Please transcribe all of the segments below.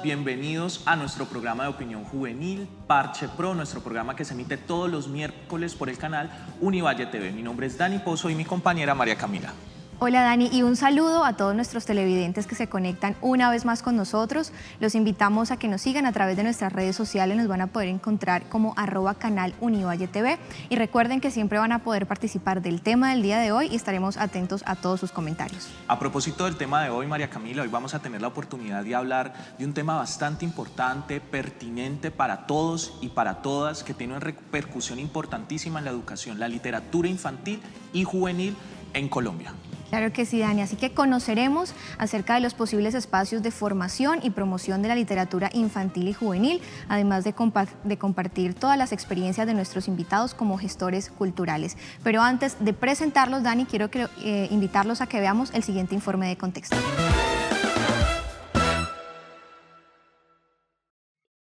todas, bienvenidos a nuestro programa de opinión juvenil, Parche Pro, nuestro programa que se emite todos los miércoles por el canal Univalle TV. Mi nombre es Dani Pozo y mi compañera María Camila. Hola Dani, y un saludo a todos nuestros televidentes que se conectan una vez más con nosotros. Los invitamos a que nos sigan a través de nuestras redes sociales, nos van a poder encontrar como @canal Univalle TV. Y recuerden que siempre van a poder participar del tema del día de hoy y estaremos atentos a todos sus comentarios. A propósito del tema de hoy, María Camila, hoy vamos a tener la oportunidad de hablar de un tema bastante importante, pertinente para todos y para todas, que tiene una repercusión importantísima en la educación, la literatura infantil y juvenil en Colombia. Claro que sí, Dani. Así que conoceremos acerca de los posibles espacios de formación y promoción de la literatura infantil y juvenil, además de compartir todas las experiencias de nuestros invitados como gestores culturales. Pero antes de presentarlos, Dani, quiero invitarlos a que veamos el siguiente informe de contexto.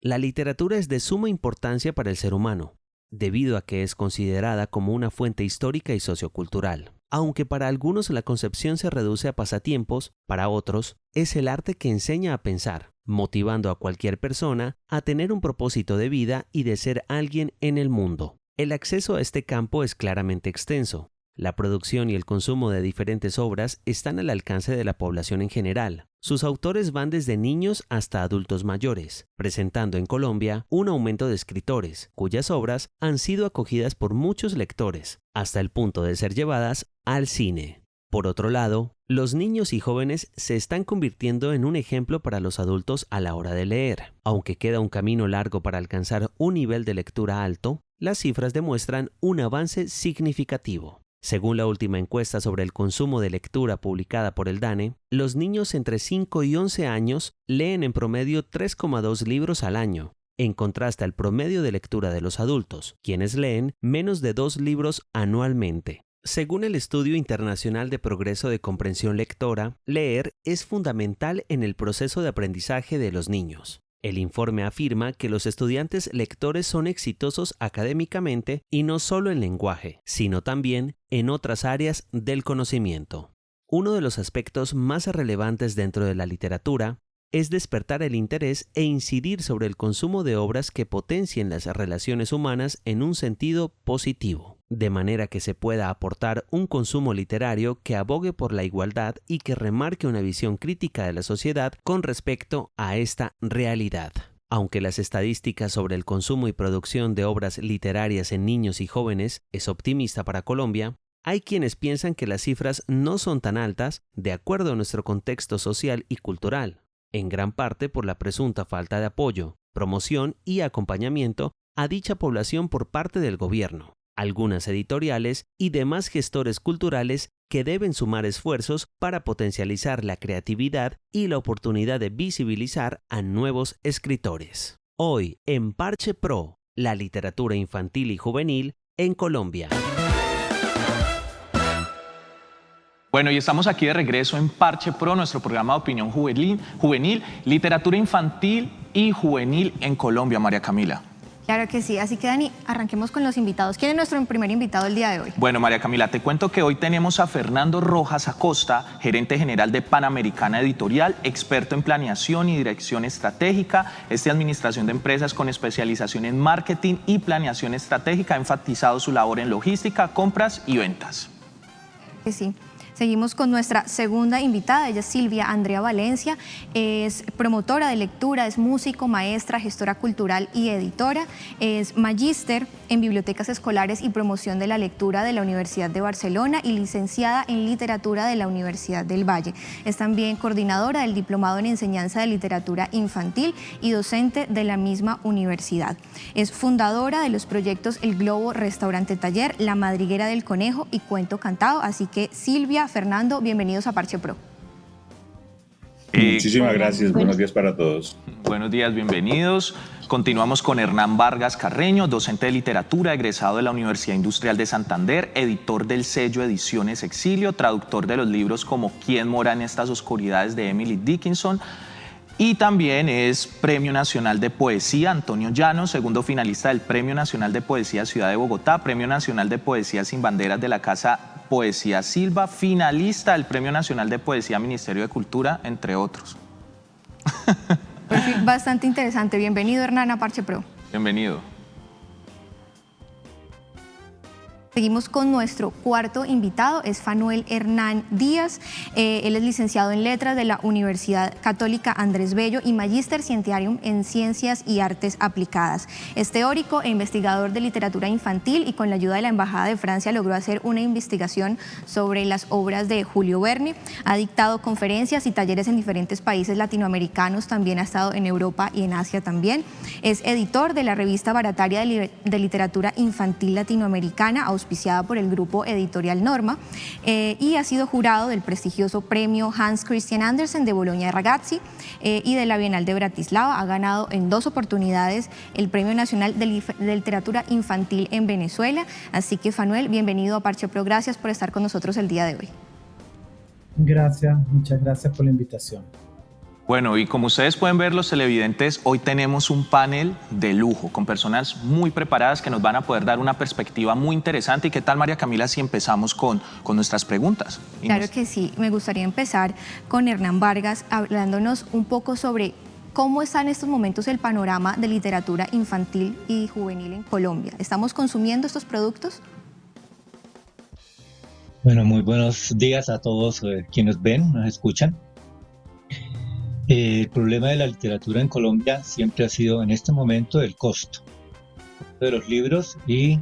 La literatura es de suma importancia para el ser humano, debido a que es considerada como una fuente histórica y sociocultural. Aunque para algunos la concepción se reduce a pasatiempos, para otros es el arte que enseña a pensar, motivando a cualquier persona a tener un propósito de vida y de ser alguien en el mundo. El acceso a este campo es claramente extenso. La producción y el consumo de diferentes obras están al alcance de la población en general. Sus autores van desde niños hasta adultos mayores, presentando en Colombia un aumento de escritores, cuyas obras han sido acogidas por muchos lectores, hasta el punto de ser llevadas al cine. Por otro lado, los niños y jóvenes se están convirtiendo en un ejemplo para los adultos a la hora de leer. Aunque queda un camino largo para alcanzar un nivel de lectura alto, las cifras demuestran un avance significativo. Según la última encuesta sobre el consumo de lectura publicada por el DANE, los niños entre 5 y 11 años leen en promedio 3,2 libros al año, en contraste al promedio de lectura de los adultos, quienes leen menos de 2 libros anualmente. Según el Estudio Internacional de Progreso de Comprensión Lectora, leer es fundamental en el proceso de aprendizaje de los niños. El informe afirma que los estudiantes lectores son exitosos académicamente y no solo en lenguaje, sino también en otras áreas del conocimiento. Uno de los aspectos más relevantes dentro de la literatura es despertar el interés e incidir sobre el consumo de obras que potencien las relaciones humanas en un sentido positivo, de manera que se pueda aportar un consumo literario que abogue por la igualdad y que remarque una visión crítica de la sociedad con respecto a esta realidad. Aunque las estadísticas sobre el consumo y producción de obras literarias en niños y jóvenes es optimista para Colombia, hay quienes piensan que las cifras no son tan altas de acuerdo a nuestro contexto social y cultural, en gran parte por la presunta falta de apoyo, promoción y acompañamiento a dicha población por parte del gobierno, algunas editoriales y demás gestores culturales que deben sumar esfuerzos para potencializar la creatividad y la oportunidad de visibilizar a nuevos escritores. Hoy, en Parche Pro, la literatura infantil y juvenil en Colombia. Bueno, y estamos aquí de regreso en Parche Pro, nuestro programa de opinión juvenil, literatura infantil y juvenil en Colombia, María Camila. Claro que sí, así que Dani, arranquemos con los invitados. ¿Quién es nuestro primer invitado el día de hoy? Bueno, María Camila, te cuento que hoy tenemos a Fernando Rojas Acosta, gerente general de Panamericana Editorial, experto en planeación y dirección estratégica, administración de empresas con especialización en marketing y planeación estratégica, ha enfatizado su labor en logística, compras y ventas. Que sí. Seguimos con nuestra segunda invitada, ella es Silvia Andrea Valencia, es promotora de lectura, es músico, maestra, gestora cultural y editora, es magíster en bibliotecas escolares y promoción de la lectura de la Universidad de Barcelona y licenciada en literatura de la Universidad del Valle. Es también coordinadora del Diplomado en Enseñanza de Literatura Infantil y docente de la misma universidad. Es fundadora de los proyectos El Globo Restaurante Taller, La Madriguera del Conejo y Cuento Cantado, así que Silvia, Fernando, bienvenidos a Parche Pro. Muchísimas gracias, buenos días para todos. Buenos días, bienvenidos. Continuamos con Hernán Vargas Carreño, docente de literatura, egresado de la Universidad Industrial de Santander, editor del sello Ediciones Exilio, traductor de los libros como ¿Quién mora en estas oscuridades? De Emily Dickinson, y también es Premio Nacional de Poesía Antonio Llanos, segundo finalista del Premio Nacional de Poesía Ciudad de Bogotá, Premio Nacional de Poesía Sin Banderas de la Casa Poesía Silva, finalista del Premio Nacional de Poesía Ministerio de Cultura, entre otros. Perfil bastante interesante. Bienvenido, Hernán, a Parche Pro. Bienvenido. Seguimos con nuestro cuarto invitado, es Fanuel Hernán Díaz. Él es licenciado en Letras de la Universidad Católica Andrés Bello y Magíster Scientiarum en Ciencias y Artes Aplicadas. Es teórico e investigador de literatura infantil y con la ayuda de la Embajada de Francia logró hacer una investigación sobre las obras de Julio Verne. Ha dictado conferencias y talleres en diferentes países latinoamericanos, también ha estado en Europa y en Asia también. Es editor de la revista barataria de literatura infantil latinoamericana, auspiciada por el grupo editorial Norma, y ha sido jurado del prestigioso premio Hans Christian Andersen de Bologna Ragazzi y de la Bienal de Bratislava. Ha ganado en 2 oportunidades el Premio Nacional de Literatura Infantil en Venezuela. Así que, Fanuel, bienvenido a Parche Pro. Gracias por estar con nosotros el día de hoy. Gracias, muchas gracias por la invitación. Bueno, y como ustedes pueden ver, los televidentes, hoy tenemos un panel de lujo con personas muy preparadas que nos van a poder dar una perspectiva muy interesante. ¿Y qué tal, María Camila, si empezamos con nuestras preguntas? Claro que sí. Me gustaría empezar con Hernán Vargas, hablándonos un poco sobre cómo está en estos momentos el panorama de literatura infantil y juvenil en Colombia. ¿Estamos consumiendo estos productos? Bueno, muy buenos días a todos quienes ven, nos escuchan. El problema de la literatura en Colombia siempre ha sido en este momento el costo de los libros y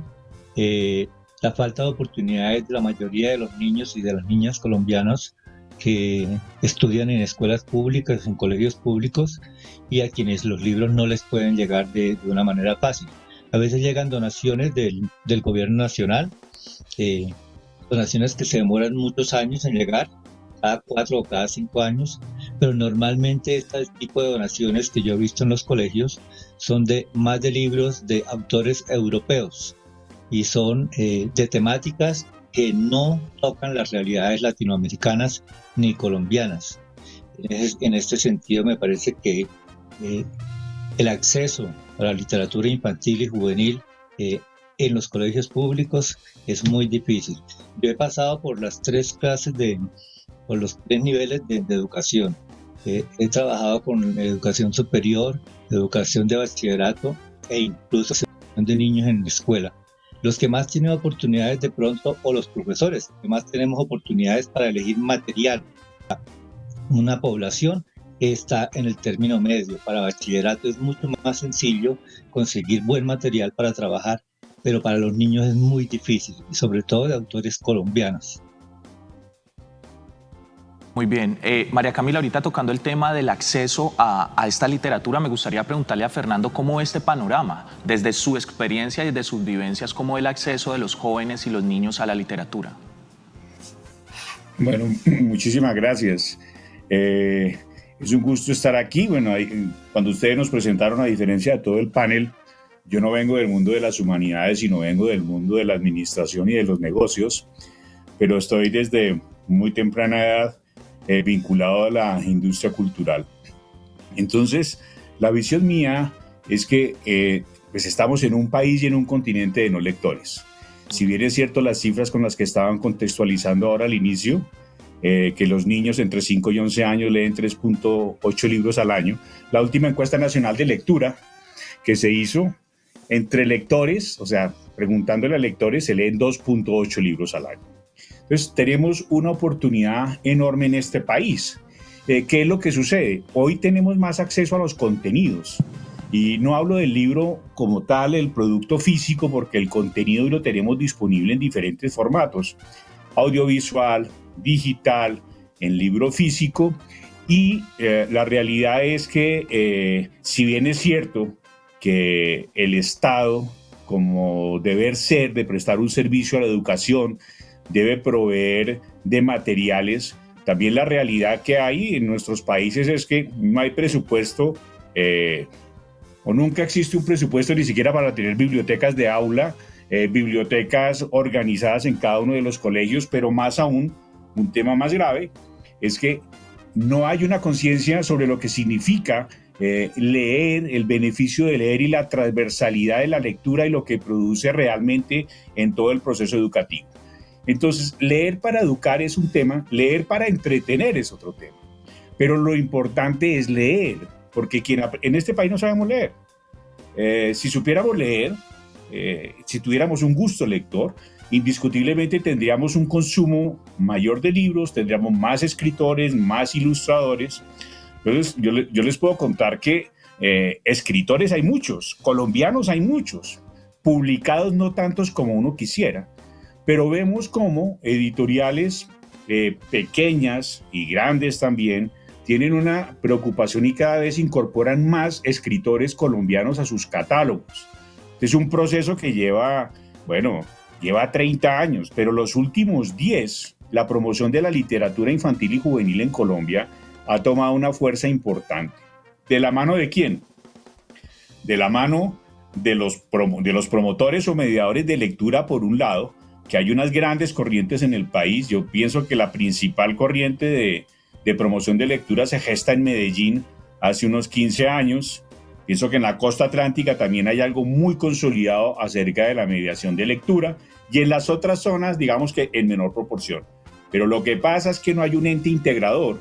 la falta de oportunidades de la mayoría de los niños y de las niñas colombianos que estudian en escuelas públicas, en colegios públicos, y a quienes los libros no les pueden llegar de una manera fácil. A veces llegan donaciones del gobierno nacional, donaciones que se demoran muchos años en llegar, cada 4 o cada 5 años, pero normalmente este tipo de donaciones que yo he visto en los colegios son más de libros de autores europeos y son de temáticas que no tocan las realidades latinoamericanas ni colombianas. En este sentido me parece que el acceso a la literatura infantil y juvenil en los colegios públicos es muy difícil. Yo he pasado por las 3 clases por los 3 niveles de educación. He trabajado con educación superior, educación de bachillerato e incluso educación de niños en la escuela. Los que más tienen oportunidades de pronto, o los profesores, que más tenemos oportunidades para elegir material. Una población que está en el término medio. Para bachillerato es mucho más sencillo conseguir buen material para trabajar, pero para los niños es muy difícil, y sobre todo de autores colombianos. Muy bien. María Camila, ahorita tocando el tema del acceso a esta literatura, me gustaría preguntarle a Fernando cómo ve este panorama, desde su experiencia y desde sus vivencias, cómo ve el acceso de los jóvenes y los niños a la literatura. Bueno, muchísimas gracias. Es un gusto estar aquí. Bueno, cuando ustedes nos presentaron, a diferencia de todo el panel, yo no vengo del mundo de las humanidades, sino vengo del mundo de la administración y de los negocios, pero estoy desde muy temprana edad vinculado a la industria cultural. Entonces, la visión mía es que pues estamos en un país y en un continente de no lectores. Si bien es cierto las cifras con las que estaban contextualizando ahora al inicio, que los niños entre 5 y 11 años leen 3.8 libros al año, la última encuesta nacional de lectura que se hizo entre lectores, o sea, preguntándole a lectores, se leen 2.8 libros al año. Entonces, tenemos una oportunidad enorme en este país. ¿Qué es lo que sucede? Hoy tenemos más acceso a los contenidos. Y no hablo del libro como tal, el producto físico, porque el contenido lo tenemos disponible en diferentes formatos. Audiovisual, digital, en libro físico. Y la realidad es que, si bien es cierto que el Estado, como deber ser de prestar un servicio a la educación, debe proveer de materiales, también la realidad que hay en nuestros países es que no hay presupuesto, o nunca existe un presupuesto ni siquiera para tener bibliotecas de aula, bibliotecas organizadas en cada uno de los colegios, pero más aún, un tema más grave, es que no hay una conciencia sobre lo que significa leer, el beneficio de leer y la transversalidad de la lectura y lo que produce realmente en todo el proceso educativo. Entonces, leer para educar es un tema, leer para entretener es otro tema, pero lo importante es leer. porque en este país no sabemos leer. Si supiéramos leer, si tuviéramos un gusto lector, indiscutiblemente tendríamos un consumo mayor de libros, tendríamos más escritores, más ilustradores. Entonces, yo les puedo contar que escritores hay muchos, colombianos hay muchos, publicados no tantos como uno quisiera, pero vemos como editoriales pequeñas y grandes también tienen una preocupación y cada vez incorporan más escritores colombianos a sus catálogos. Es un proceso que lleva 30 años, pero los últimos 10, la promoción de la literatura infantil y juvenil en Colombia ha tomado una fuerza importante. ¿De la mano de quién? De la mano de los promotores o mediadores de lectura, por un lado, que hay unas grandes corrientes en el país. Yo pienso que la principal corriente de promoción de lectura se gesta en Medellín hace unos 15 años. Pienso que en la costa atlántica también hay algo muy consolidado acerca de la mediación de lectura y en las otras zonas, digamos que en menor proporción. Pero lo que pasa es que no hay un ente integrador,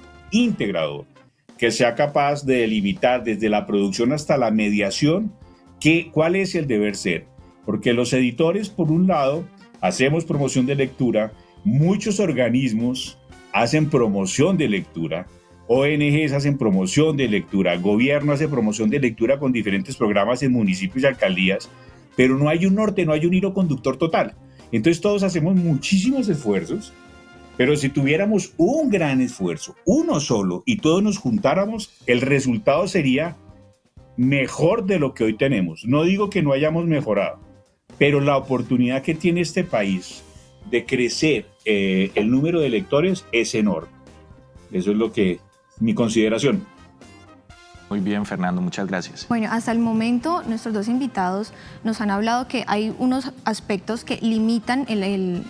que sea capaz de delimitar desde la producción hasta la mediación cuál es el deber ser. Porque los editores, por un lado, hacemos promoción de lectura, muchos organismos hacen promoción de lectura, ONGs hacen promoción de lectura, gobierno hace promoción de lectura con diferentes programas en municipios y alcaldías, pero no hay un norte, no hay un hilo conductor total. Entonces todos hacemos muchísimos esfuerzos, pero si tuviéramos un gran esfuerzo, uno solo, y todos nos juntáramos, el resultado sería mejor de lo que hoy tenemos. No digo que no hayamos mejorado, pero la oportunidad que tiene este país de crecer el número de lectores es enorme. Eso es mi consideración. Muy bien, Fernando, muchas gracias. Bueno, hasta el momento nuestros dos invitados nos han hablado que hay unos aspectos que limitan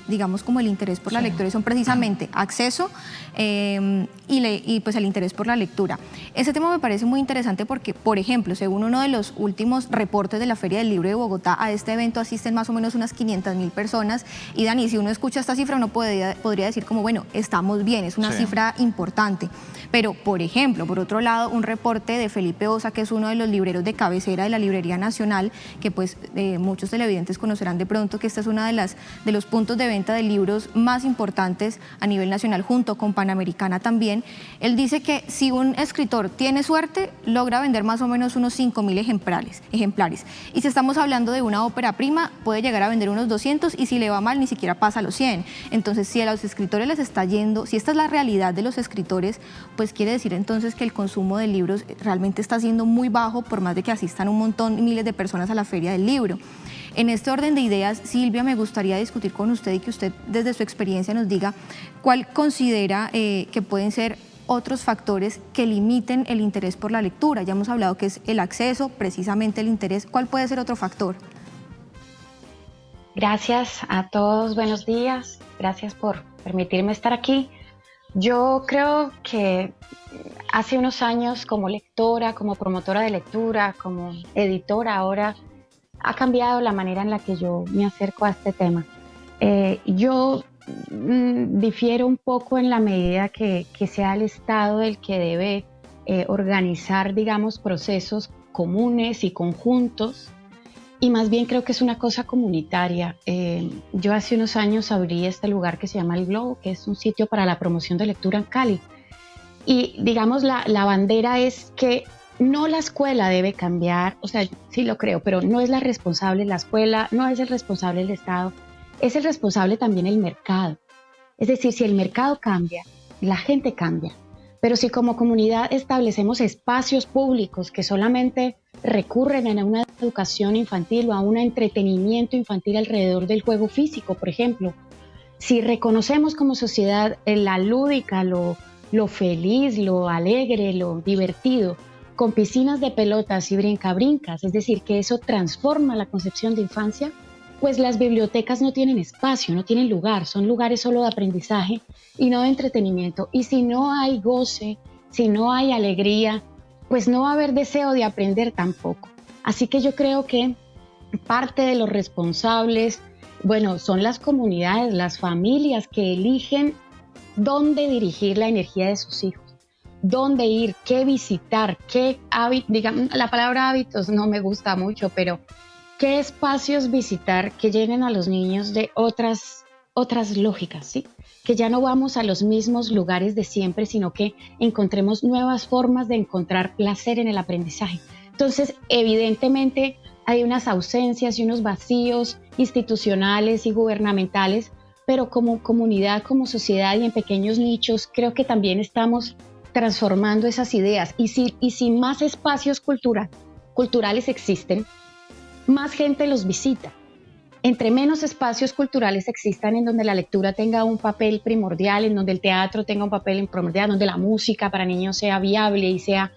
digamos como el interés por la lectura, y son precisamente acceso y pues el interés por la lectura. Ese tema me parece muy interesante porque, por ejemplo, según uno de los últimos reportes de la Feria del Libro de Bogotá, a este evento asisten más o menos unas 500.000 personas. Y Dani, si uno escucha esta cifra, uno podría decir como, bueno, estamos bien, es una cifra importante. Pero, por ejemplo, por otro lado, un reporte de Felipe Osa, que es uno de los libreros de cabecera de la Librería Nacional, que pues muchos televidentes conocerán de pronto que esta es una de los puntos de venta de libros más importantes a nivel nacional, junto con Panamericana también. Él dice que si un escritor tiene suerte, logra vender más o menos unos 5.000 ejemplares. Y si estamos hablando de una ópera prima, puede llegar a vender unos 200 y si le va mal, ni siquiera pasa los 100. Entonces, si a los escritores les está yendo, si esta es la realidad de los escritores, pues quiere decir entonces que el consumo de libros realmente está siendo muy bajo, por más de que asistan un montón, miles de personas a la Feria del Libro. En este orden de ideas, Silvia, me gustaría discutir con usted y que usted desde su experiencia nos diga cuál considera que pueden ser otros factores que limiten el interés por la lectura. Ya hemos hablado que es el acceso, precisamente el interés. ¿Cuál puede ser otro factor? Gracias a todos, buenos días. Gracias por permitirme estar aquí. Yo creo que hace unos años, como lectora, como promotora de lectura, como editora ahora, ha cambiado la manera en la que yo me acerco a este tema. Yo difiero un poco en la medida que sea el Estado el que debe organizar, digamos, procesos comunes y conjuntos, y más bien creo que es una cosa comunitaria. Yo hace unos años abrí este lugar que se llama El Globo, que es un sitio para la promoción de lectura en Cali. Y digamos, la bandera es que no la escuela debe cambiar, o sea, sí lo creo, pero no es la responsable la escuela, no es el responsable el Estado, es el responsable también el mercado. Es decir, si el mercado cambia, la gente cambia. Pero si como comunidad establecemos espacios públicos que solamente recurren a una educación infantil o a un entretenimiento infantil alrededor del juego físico, por ejemplo, si reconocemos como sociedad la lúdica, lo feliz, lo alegre, lo divertido, con piscinas de pelotas y brinca-brincas, es decir, que eso transforma la concepción de infancia, pues las bibliotecas no tienen espacio, no tienen lugar, son lugares solo de aprendizaje y no de entretenimiento. Y si no hay goce, si no hay alegría, pues no va a haber deseo de aprender tampoco. Así que yo creo que parte de los responsables, bueno, son las comunidades, las familias que eligen dónde dirigir la energía de sus hijos. dónde ir, qué visitar, qué hábitos, digamos, la palabra hábitos no me gusta mucho, pero qué espacios visitar que llenen a los niños de otras lógicas, ¿sí? Que ya no vamos a los mismos lugares de siempre, sino que encontremos nuevas formas de encontrar placer en el aprendizaje. Entonces, evidentemente, hay unas ausencias y unos vacíos institucionales y gubernamentales, pero como comunidad, como sociedad y en pequeños nichos, creo que también estamos transformando esas ideas. Y si más espacios culturales existen, más gente los visita. Entre menos espacios culturales existan en donde la lectura tenga un papel primordial, en donde el teatro tenga un papel primordial, donde la música para niños sea viable y sea,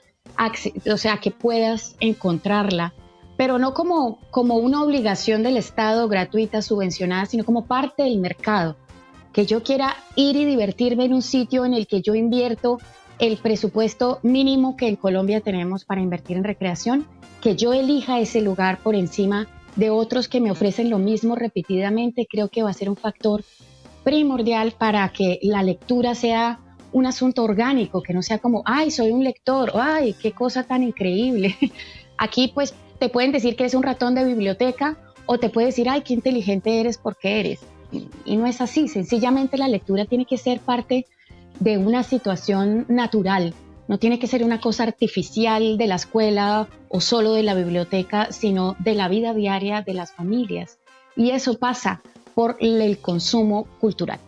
o sea, que puedas encontrarla, pero no como una obligación del Estado gratuita, subvencionada, sino como parte del mercado. Que yo quiera ir y divertirme en un sitio en el que yo invierto el presupuesto mínimo que en Colombia tenemos para invertir en recreación, que yo elija ese lugar por encima de otros que me ofrecen lo mismo repetidamente, creo que va a ser un factor primordial para que la lectura sea un asunto orgánico, que no sea como, ay, soy un lector, ay, qué cosa tan increíble. Aquí pues te pueden decir que eres un ratón de biblioteca o te pueden decir, ay, qué inteligente eres porque eres. Y no es así, sencillamente la lectura tiene que ser parte de una situación natural. No tiene que ser una cosa artificial de la escuela o solo de la biblioteca, sino de la vida diaria de las familias. Y eso pasa por el consumo cultural.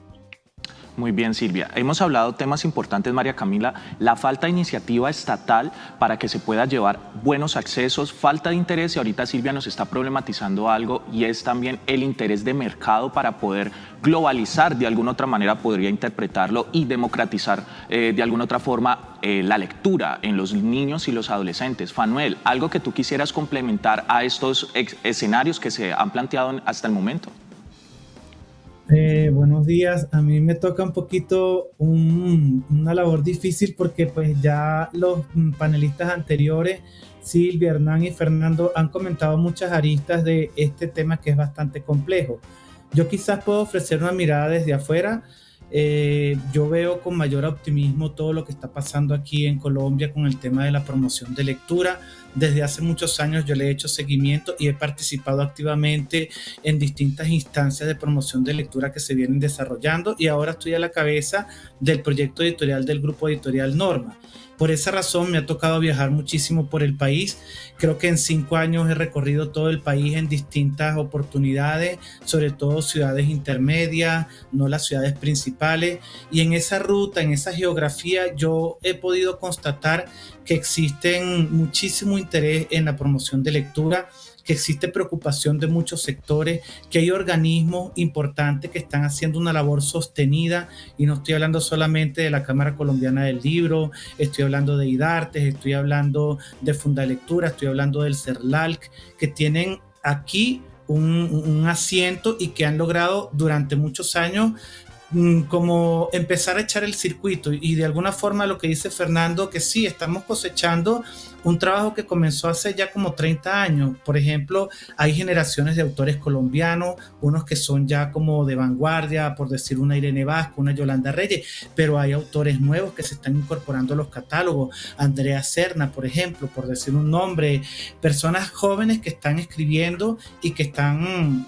Muy bien, Silvia. Hemos hablado temas importantes, María Camila, la falta de iniciativa estatal para que se pueda llevar buenos accesos, falta de interés, y ahorita Silvia nos está problematizando algo, y es también el interés de mercado para poder globalizar, de alguna otra manera podría interpretarlo, y democratizar de alguna otra forma la lectura en los niños y los adolescentes. Fanuel, ¿algo que tú quisieras complementar a estos escenarios que se han planteado hasta el momento? Buenos días. A mí me toca un poquito una labor difícil porque pues ya los panelistas anteriores, Silvia, Hernán y Fernando, han comentado muchas aristas de este tema que es bastante complejo. Yo quizás puedo ofrecer una mirada desde afuera. Yo veo con mayor optimismo todo lo que está pasando aquí en Colombia con el tema de la promoción de lectura. Desde hace muchos años yo le he hecho seguimiento y he participado activamente en distintas instancias de promoción de lectura que se vienen desarrollando, y ahora estoy a la cabeza del proyecto editorial del Grupo Editorial Norma. Por esa razón me ha tocado viajar muchísimo por el país. Creo que en 5 años he recorrido todo el país en distintas oportunidades, sobre todo ciudades intermedias, no las ciudades principales. Y en esa ruta, en esa geografía, yo he podido constatar que existen muchísimo interés en la promoción de lectura, que existe preocupación de muchos sectores, que hay organismos importantes que están haciendo una labor sostenida, y no estoy hablando solamente de la Cámara Colombiana del Libro, estoy hablando de IDARTES, estoy hablando de Fundalectura, estoy hablando del CERLALC, que tienen aquí un asiento y que han logrado durante muchos años como empezar a echar el circuito, y de alguna forma lo que dice Fernando, que sí, estamos cosechando un trabajo que comenzó hace ya como 30 años. Por ejemplo, hay generaciones de autores colombianos, unos que son ya como de vanguardia, por decir una Irene Vasco, una Yolanda Reyes, pero hay autores nuevos que se están incorporando a los catálogos, Andrea Serna, por ejemplo, por decir un nombre, personas jóvenes que están escribiendo y que están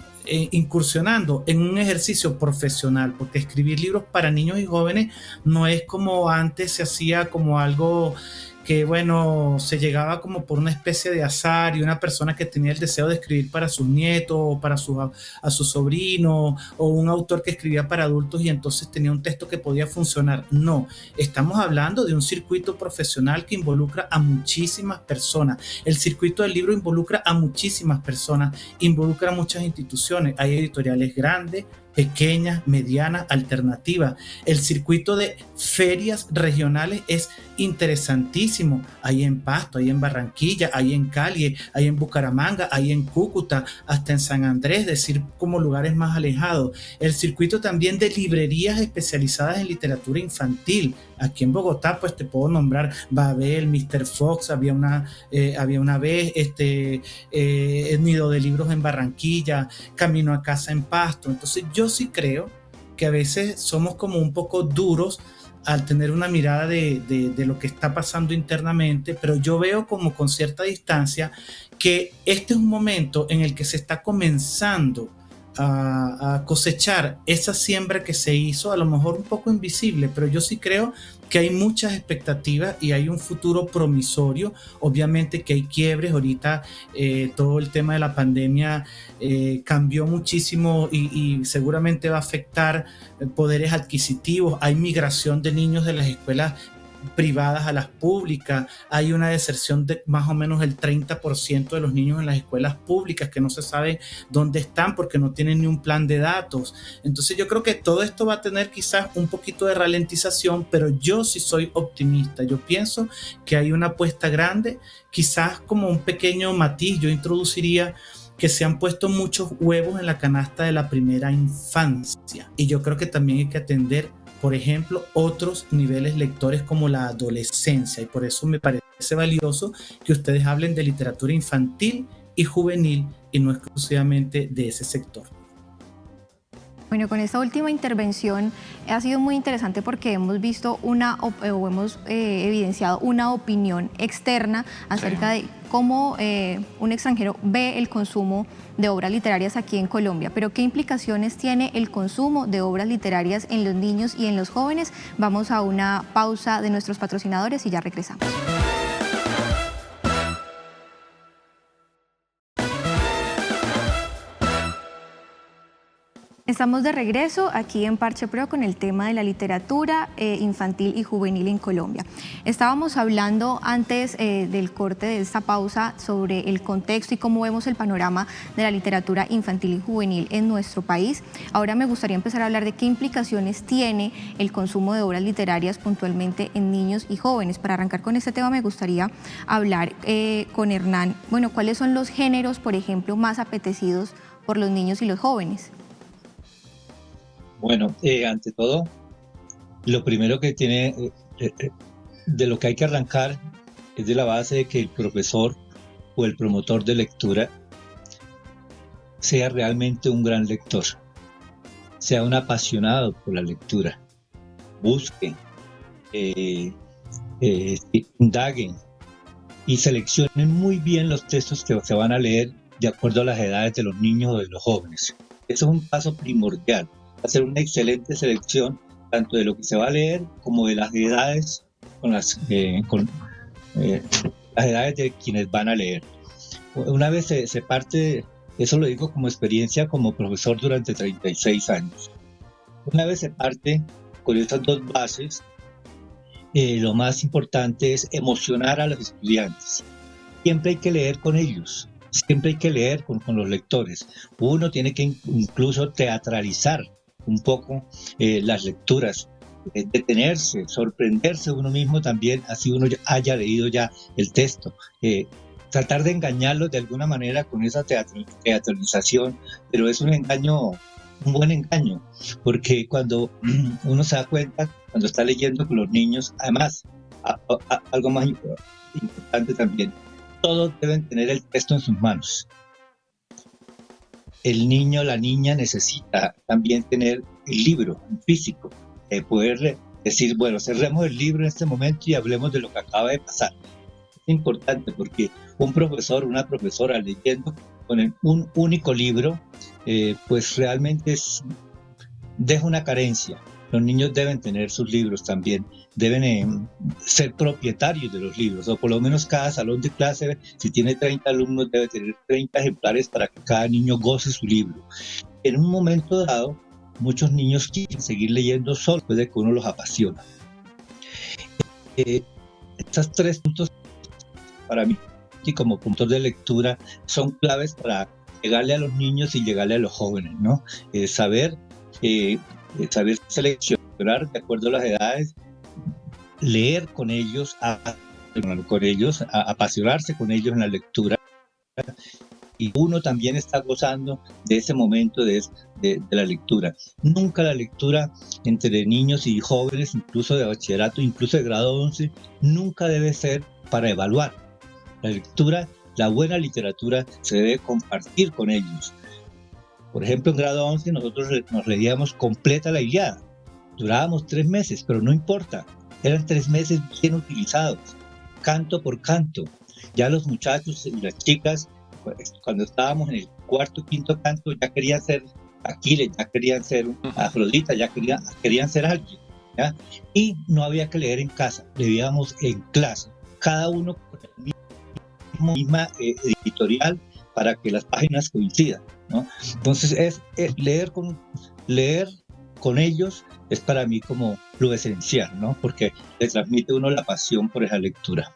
incursionando en un ejercicio profesional, porque escribir libros para niños y jóvenes no es como antes se hacía, como algo que, bueno, se llegaba como por una especie de azar, y una persona que tenía el deseo de escribir para sus nietos o para a sus sobrinos, o un autor que escribía para adultos y entonces tenía un texto que podía funcionar. No, estamos hablando de un circuito profesional que involucra a muchísimas personas. El circuito del libro involucra a muchísimas personas, involucra a muchas instituciones. Hay editoriales grandes, pequeñas, medianas, alternativas. El circuito de ferias regionales es interesantísimo. Hay en Pasto, hay en Barranquilla, hay en Cali, hay en Bucaramanga, hay en Cúcuta, hasta en San Andrés, es decir, como lugares más alejados. El circuito también de librerías especializadas en literatura infantil. Aquí en Bogotá, pues te puedo nombrar Babel, Mr. Fox, había una vez, Nido de Libros en Barranquilla, Camino a Casa en Pasto. Entonces yo sí creo que a veces somos como un poco duros al tener una mirada de lo que está pasando internamente, pero yo veo como con cierta distancia que este es un momento en el que se está comenzando a cosechar esa siembra que se hizo, a lo mejor un poco invisible, pero yo sí creo que hay muchas expectativas y hay un futuro promisorio. Obviamente que hay quiebres, ahorita todo el tema de la pandemia cambió muchísimo y seguramente va a afectar poderes adquisitivos, hay migración de niños de las escuelas privadas a las públicas, hay una deserción de más o menos el 30% de los niños en las escuelas públicas que no se sabe dónde están porque no tienen ni un plan de datos. Entonces yo creo que todo esto va a tener quizás un poquito de ralentización, pero yo sí soy optimista. Yo pienso que hay una apuesta grande, quizás como un pequeño matiz, yo introduciría que se han puesto muchos huevos en la canasta de la primera infancia y yo creo que también hay que atender, por ejemplo, otros niveles lectores como la adolescencia, y por eso me parece valioso que ustedes hablen de literatura infantil y juvenil y no exclusivamente de ese sector. Bueno, con esta última intervención ha sido muy interesante porque hemos visto hemos evidenciado una opinión externa acerca de cómo un extranjero ve el consumo de obras literarias aquí en Colombia. Pero ¿qué implicaciones tiene el consumo de obras literarias en los niños y en los jóvenes? Vamos a una pausa de nuestros patrocinadores y ya regresamos. Estamos de regreso aquí en Parche Pro con el tema de la literatura infantil y juvenil en Colombia. Estábamos hablando antes del corte de esta pausa sobre el contexto y cómo vemos el panorama de la literatura infantil y juvenil en nuestro país. Ahora me gustaría empezar a hablar de qué implicaciones tiene el consumo de obras literarias puntualmente en niños y jóvenes. Para arrancar con este tema me gustaría hablar con Hernán. Bueno, ¿cuáles son los géneros, por ejemplo, más apetecidos por los niños y los jóvenes? Bueno, ante todo, lo primero que tiene, de lo que hay que arrancar es de la base de que el profesor o el promotor de lectura sea realmente un gran lector, sea un apasionado por la lectura, busque, indaguen y seleccionen muy bien los textos que se van a leer de acuerdo a las edades de los niños o de los jóvenes. Eso es un paso primordial. Hacer una excelente selección tanto de lo que se va a leer como de las edades las edades de quienes van a leer. Una vez se parte, eso lo digo como experiencia como profesor durante 36 años. Una vez se parte con estas dos bases, lo más importante es emocionar a los estudiantes. Siempre hay que leer con ellos, siempre hay que leer con los lectores. Uno tiene que incluso teatralizar un poco las lecturas, detenerse, sorprenderse uno mismo también, así uno haya leído ya el texto, tratar de engañarlos de alguna manera con esa teatralización, pero es un engaño, un buen engaño, porque cuando uno se da cuenta, cuando está leyendo con los niños, además, algo más importante también, todos deben tener el texto en sus manos. El niño, la niña necesita también tener el libro físico, poder decir, bueno, cerremos el libro en este momento y hablemos de lo que acaba de pasar. Es importante porque un profesor, una profesora leyendo con un único libro, pues realmente deja una carencia. Los niños deben tener sus libros también, deben ser propietarios de los libros, o por lo menos cada salón de clase, si tiene 30 alumnos, debe tener 30 ejemplares para que cada niño goce su libro. En un momento dado, muchos niños quieren seguir leyendo solo después de que uno los apasiona. Estos 3 puntos para mí, y como puntos de lectura, son claves para llegarle a los niños y llegarle a los jóvenes, ¿no? Saber seleccionar de acuerdo a las edades, leer con ellos, apasionarse con ellos en la lectura, y uno también está gozando de ese momento de la lectura. Nunca la lectura entre niños y jóvenes, incluso de bachillerato, incluso de grado 11, nunca debe ser para evaluar. La lectura, la buena literatura, se debe compartir con ellos. Por ejemplo, en grado 11 nosotros nos leíamos completa la Ilíada. Durábamos 3 meses, pero no importa. Eran 3 meses bien utilizados, canto por canto. Ya los muchachos y las chicas, pues, cuando estábamos en el cuarto, quinto canto, ya querían ser Aquiles, ya querían ser Afrodita, ya querían ser alguien, ¿ya? Y no había que leer en casa, leíamos en clase, cada uno con la misma editorial para que las páginas coincidan, ¿no? Entonces leer con ellos es para mí como lo esencial, ¿no? Porque le transmite a uno la pasión por esa lectura.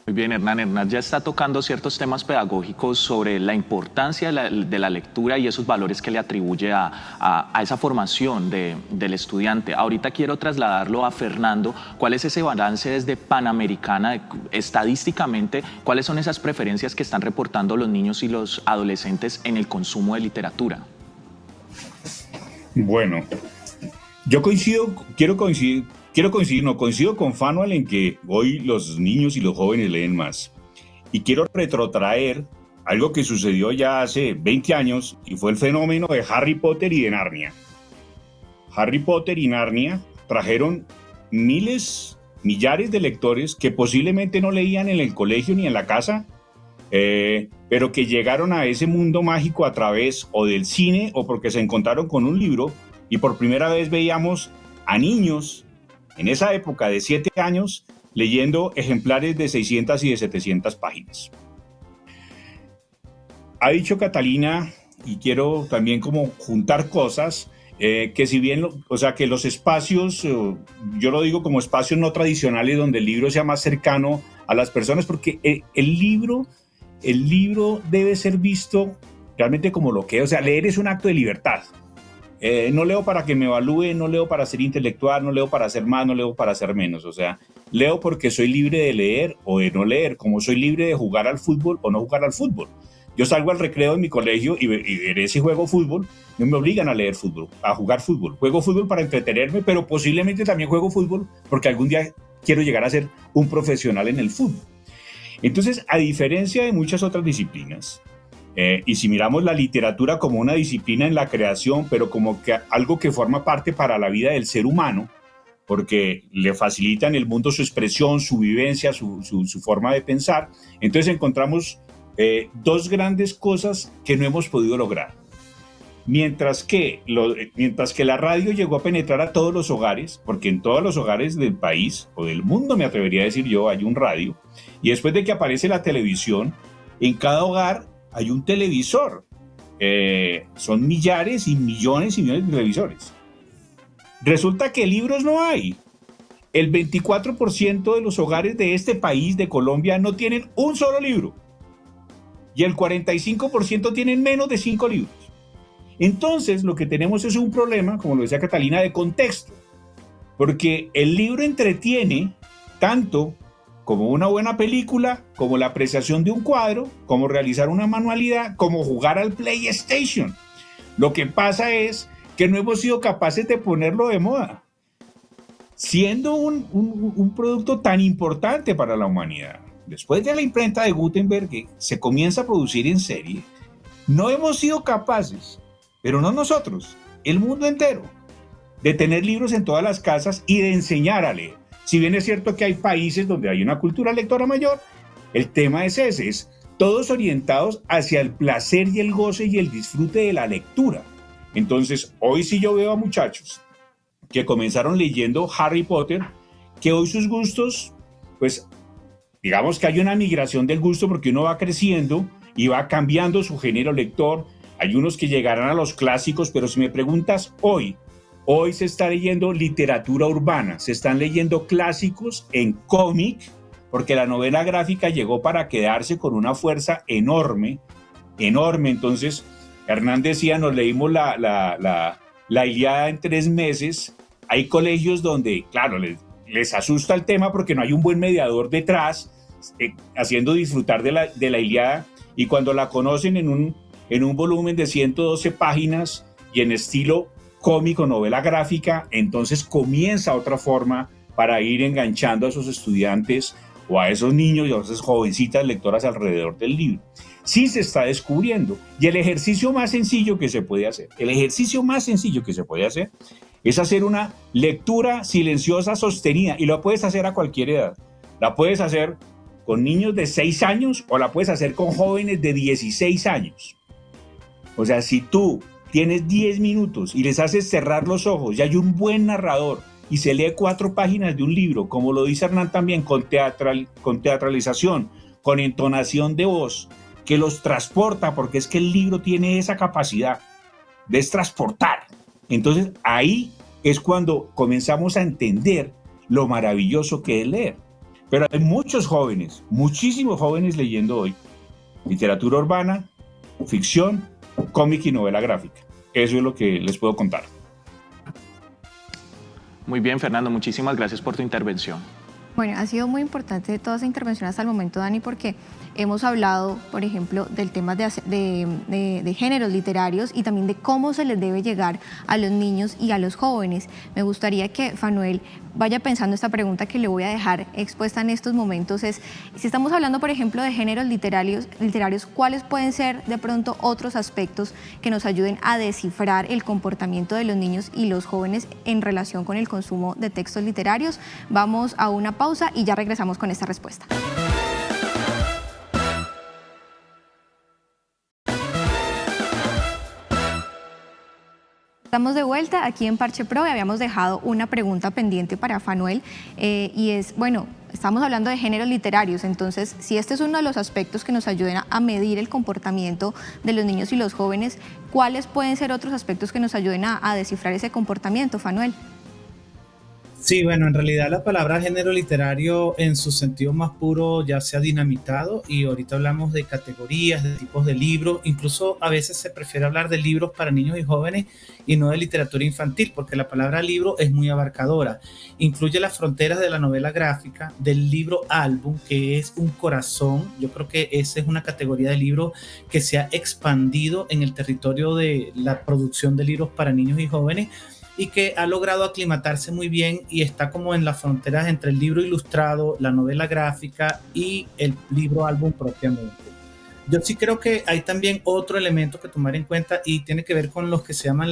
Muy bien, Hernán. Hernán ya está tocando ciertos temas pedagógicos sobre la importancia de la lectura y esos valores que le atribuye a esa formación del estudiante. Ahorita quiero trasladarlo a Fernando. ¿Cuál es ese balance desde Panamericana? Estadísticamente, ¿cuáles son esas preferencias que están reportando los niños y los adolescentes en el consumo de literatura? Bueno, yo coincido con Fanuel en que hoy los niños y los jóvenes leen más. Y quiero retrotraer algo que sucedió ya hace 20 años y fue el fenómeno de Harry Potter y de Narnia. Harry Potter y Narnia trajeron millares de lectores que posiblemente no leían en el colegio ni en la casa, pero que llegaron a ese mundo mágico a través o del cine o porque se encontraron con un libro y por primera vez veíamos a niños en esa época de 7 años leyendo ejemplares de 600 y de 700 páginas. Ha dicho Catalina, y quiero también como juntar cosas, que si bien, que los espacios, yo lo digo como espacios no tradicionales donde el libro sea más cercano a las personas, porque el libro debe ser visto realmente como lo que es, o sea, leer es un acto de libertad. No leo para que me evalúe, no leo para ser intelectual, no leo para ser más, no leo para ser menos. O sea, leo porque soy libre de leer o de no leer, como soy libre de jugar al fútbol o no jugar al fútbol. Yo salgo al recreo en mi colegio y veré si juego fútbol. No me obligan a leer fútbol, a jugar fútbol. Juego fútbol para entretenerme, pero posiblemente también juego fútbol porque algún día quiero llegar a ser un profesional en el fútbol. Entonces, a diferencia de muchas otras disciplinas, y si miramos la literatura como una disciplina en la creación, pero como que algo que forma parte para la vida del ser humano, porque le facilita en el mundo su expresión, su vivencia, su forma de pensar, entonces encontramos dos grandes cosas que no hemos podido lograr. Mientras que la radio llegó a penetrar a todos los hogares, porque en todos los hogares del país, o del mundo me atrevería a decir yo, hay un radio, y después de que aparece la televisión, en cada hogar hay un televisor. Son millares y millones de televisores. Resulta que libros no hay. El 24% de los hogares de este país, de Colombia, no tienen un solo libro. Y el 45% tienen menos de 5 libros. Entonces, lo que tenemos es un problema, como lo decía Catalina, de contexto. Porque el libro entretiene tanto como una buena película, como la apreciación de un cuadro, como realizar una manualidad, como jugar al PlayStation. Lo que pasa es que no hemos sido capaces de ponerlo de moda, siendo un producto tan importante para la humanidad. Después de la imprenta de Gutenberg, que se comienza a producir en serie, no hemos sido capaces, pero no nosotros, el mundo entero, de tener libros en todas las casas y de enseñar a leer. Si bien es cierto que hay países donde hay una cultura lectora mayor, el tema es ese, es todos orientados hacia el placer y el goce y el disfrute de la lectura. Entonces, hoy sí yo veo a muchachos que comenzaron leyendo Harry Potter, que hoy sus gustos, pues, digamos que hay una migración del gusto porque uno va creciendo y va cambiando su género lector. Hay unos que llegarán a los clásicos, pero si me preguntas hoy se está leyendo literatura urbana, se están leyendo clásicos en cómic, porque la novela gráfica llegó para quedarse con una fuerza enorme. Entonces, Hernán decía, nos leímos la Ilíada en 3 meses. Hay colegios donde, claro, les asusta el tema porque no hay un buen mediador detrás, haciendo disfrutar de la Ilíada, y cuando la conocen en un volumen de 112 páginas y en estilo cómico, novela gráfica, entonces comienza otra forma para ir enganchando a esos estudiantes o a esos niños y a esas jovencitas lectoras alrededor del libro. Sí se está descubriendo, y el ejercicio más sencillo que se puede hacer es hacer una lectura silenciosa sostenida y lo puedes hacer a cualquier edad. La puedes hacer con niños de 6 años o la puedes hacer con jóvenes de 16 años. O sea, si tú tienes 10 minutos y les haces cerrar los ojos y hay un buen narrador y se lee 4 páginas de un libro, como lo dice Hernán también, con teatralización, con entonación de voz, que los transporta, porque es que el libro tiene esa capacidad de transportar. Entonces ahí es cuando comenzamos a entender lo maravilloso que es leer. Pero hay muchos jóvenes, muchísimos jóvenes leyendo hoy literatura urbana, ficción, cómic y novela gráfica. Eso es lo que les puedo contar. Muy bien, Fernando, muchísimas gracias por tu intervención. Bueno, ha sido muy importante toda esa intervención hasta el momento, Dani, porque hemos hablado, por ejemplo, del tema de géneros literarios y también de cómo se les debe llegar a los niños y a los jóvenes. Me gustaría que Fanuel vaya pensando esta pregunta que le voy a dejar expuesta en estos momentos. Es, si estamos hablando, por ejemplo, de géneros literarios, ¿cuáles pueden ser de pronto otros aspectos que nos ayuden a descifrar el comportamiento de los niños y los jóvenes en relación con el consumo de textos literarios? Vamos a una pausa y ya regresamos con esta respuesta. Estamos de vuelta aquí en Parche Pro y habíamos dejado una pregunta pendiente para Fanuel y es, bueno, estamos hablando de géneros literarios, entonces si este es uno de los aspectos que nos ayuden a medir el comportamiento de los niños y los jóvenes, ¿cuáles pueden ser otros aspectos que nos ayuden a descifrar ese comportamiento, Fanuel? Sí, bueno, en realidad la palabra género literario en su sentido más puro ya se ha dinamitado y ahorita hablamos de categorías, de tipos de libros, incluso a veces se prefiere hablar de libros para niños y jóvenes y no de literatura infantil, porque la palabra libro es muy abarcadora. Incluye las fronteras de la novela gráfica, del libro álbum, que es un corazón. Yo creo que esa es una categoría de libro que se ha expandido en el territorio de la producción de libros para niños y jóvenes, y que ha logrado aclimatarse muy bien y está como en las fronteras entre el libro ilustrado, la novela gráfica y el libro álbum propiamente. Yo sí creo que hay también otro elemento que tomar en cuenta y tiene que ver con los que se llaman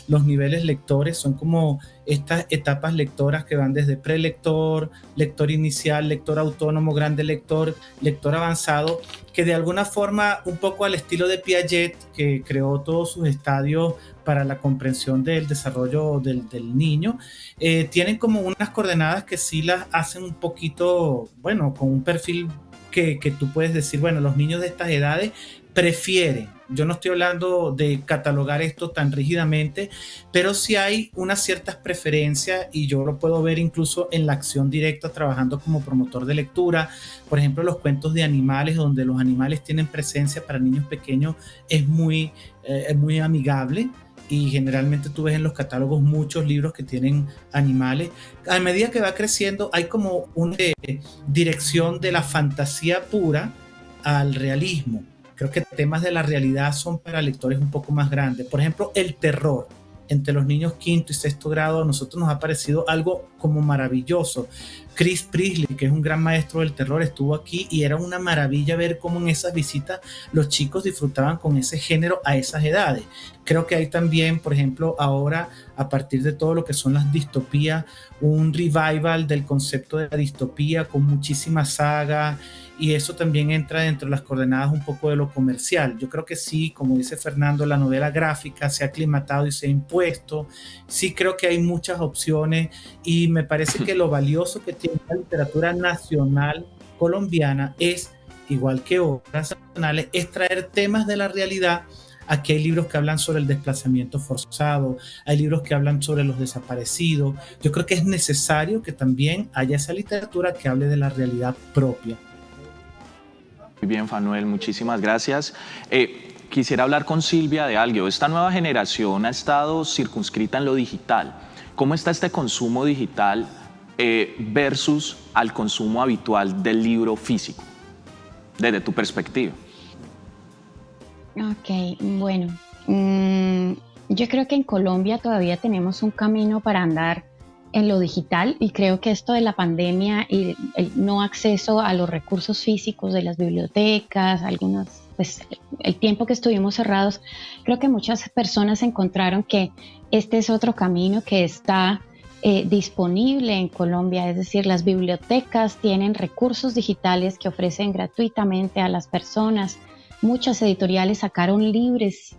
los niveles lectores. Son como estas etapas lectoras que van desde prelector, lector inicial, lector autónomo, grande lector, lector avanzado, que de alguna forma, un poco al estilo de Piaget, que creó todos sus estadios para la comprensión del desarrollo del niño, tienen como unas coordenadas que sí las hacen un poquito, bueno, con un perfil que tú puedes decir, bueno, los niños de estas edades prefieren. Yo no estoy hablando de catalogar esto tan rígidamente, pero sí hay unas ciertas preferencias y yo lo puedo ver incluso en la acción directa trabajando como promotor de lectura. Por ejemplo, los cuentos de animales, donde los animales tienen presencia para niños pequeños, es muy amigable. Y generalmente tú ves en los catálogos muchos libros que tienen animales. A medida que va creciendo hay como una dirección de la fantasía pura al realismo. Creo que temas de la realidad son para lectores un poco más grandes. Por ejemplo, el terror. Entre los niños quinto y sexto grado a nosotros nos ha parecido algo como maravilloso. Chris Priestley, que es un gran maestro del terror, estuvo aquí y era una maravilla ver cómo en esas visitas los chicos disfrutaban con ese género a esas edades. Creo que hay también, por ejemplo, ahora, a partir de todo lo que son las distopías, un revival del concepto de la distopía con muchísimas sagas, y eso también entra dentro de las coordenadas un poco de lo comercial. Yo creo que sí, como dice Fernando, la novela gráfica se ha aclimatado y se ha impuesto. Sí creo que hay muchas opciones y me parece que lo valioso que tiene la literatura nacional colombiana es, igual que otras nacionales, es traer temas de la realidad. Aquí hay libros que hablan sobre el desplazamiento forzado, hay libros que hablan sobre los desaparecidos. Yo creo que es necesario que también haya esa literatura que hable de la realidad propia. Muy bien, Fanuel, muchísimas gracias. Quisiera hablar con Silvia de algo. Esta nueva generación ha estado circunscrita en lo digital. ¿Cómo está este consumo digital versus al consumo habitual del libro físico, desde tu perspectiva? Ok, bueno, yo creo que en Colombia todavía tenemos un camino para andar en lo digital y creo que esto de la pandemia y el no acceso a los recursos físicos de las bibliotecas, algunas pues, el tiempo que estuvimos cerrados, creo que muchas personas encontraron que este es otro camino que está disponible en Colombia, es decir, las bibliotecas tienen recursos digitales que ofrecen gratuitamente a las personas. Muchas editoriales sacaron libros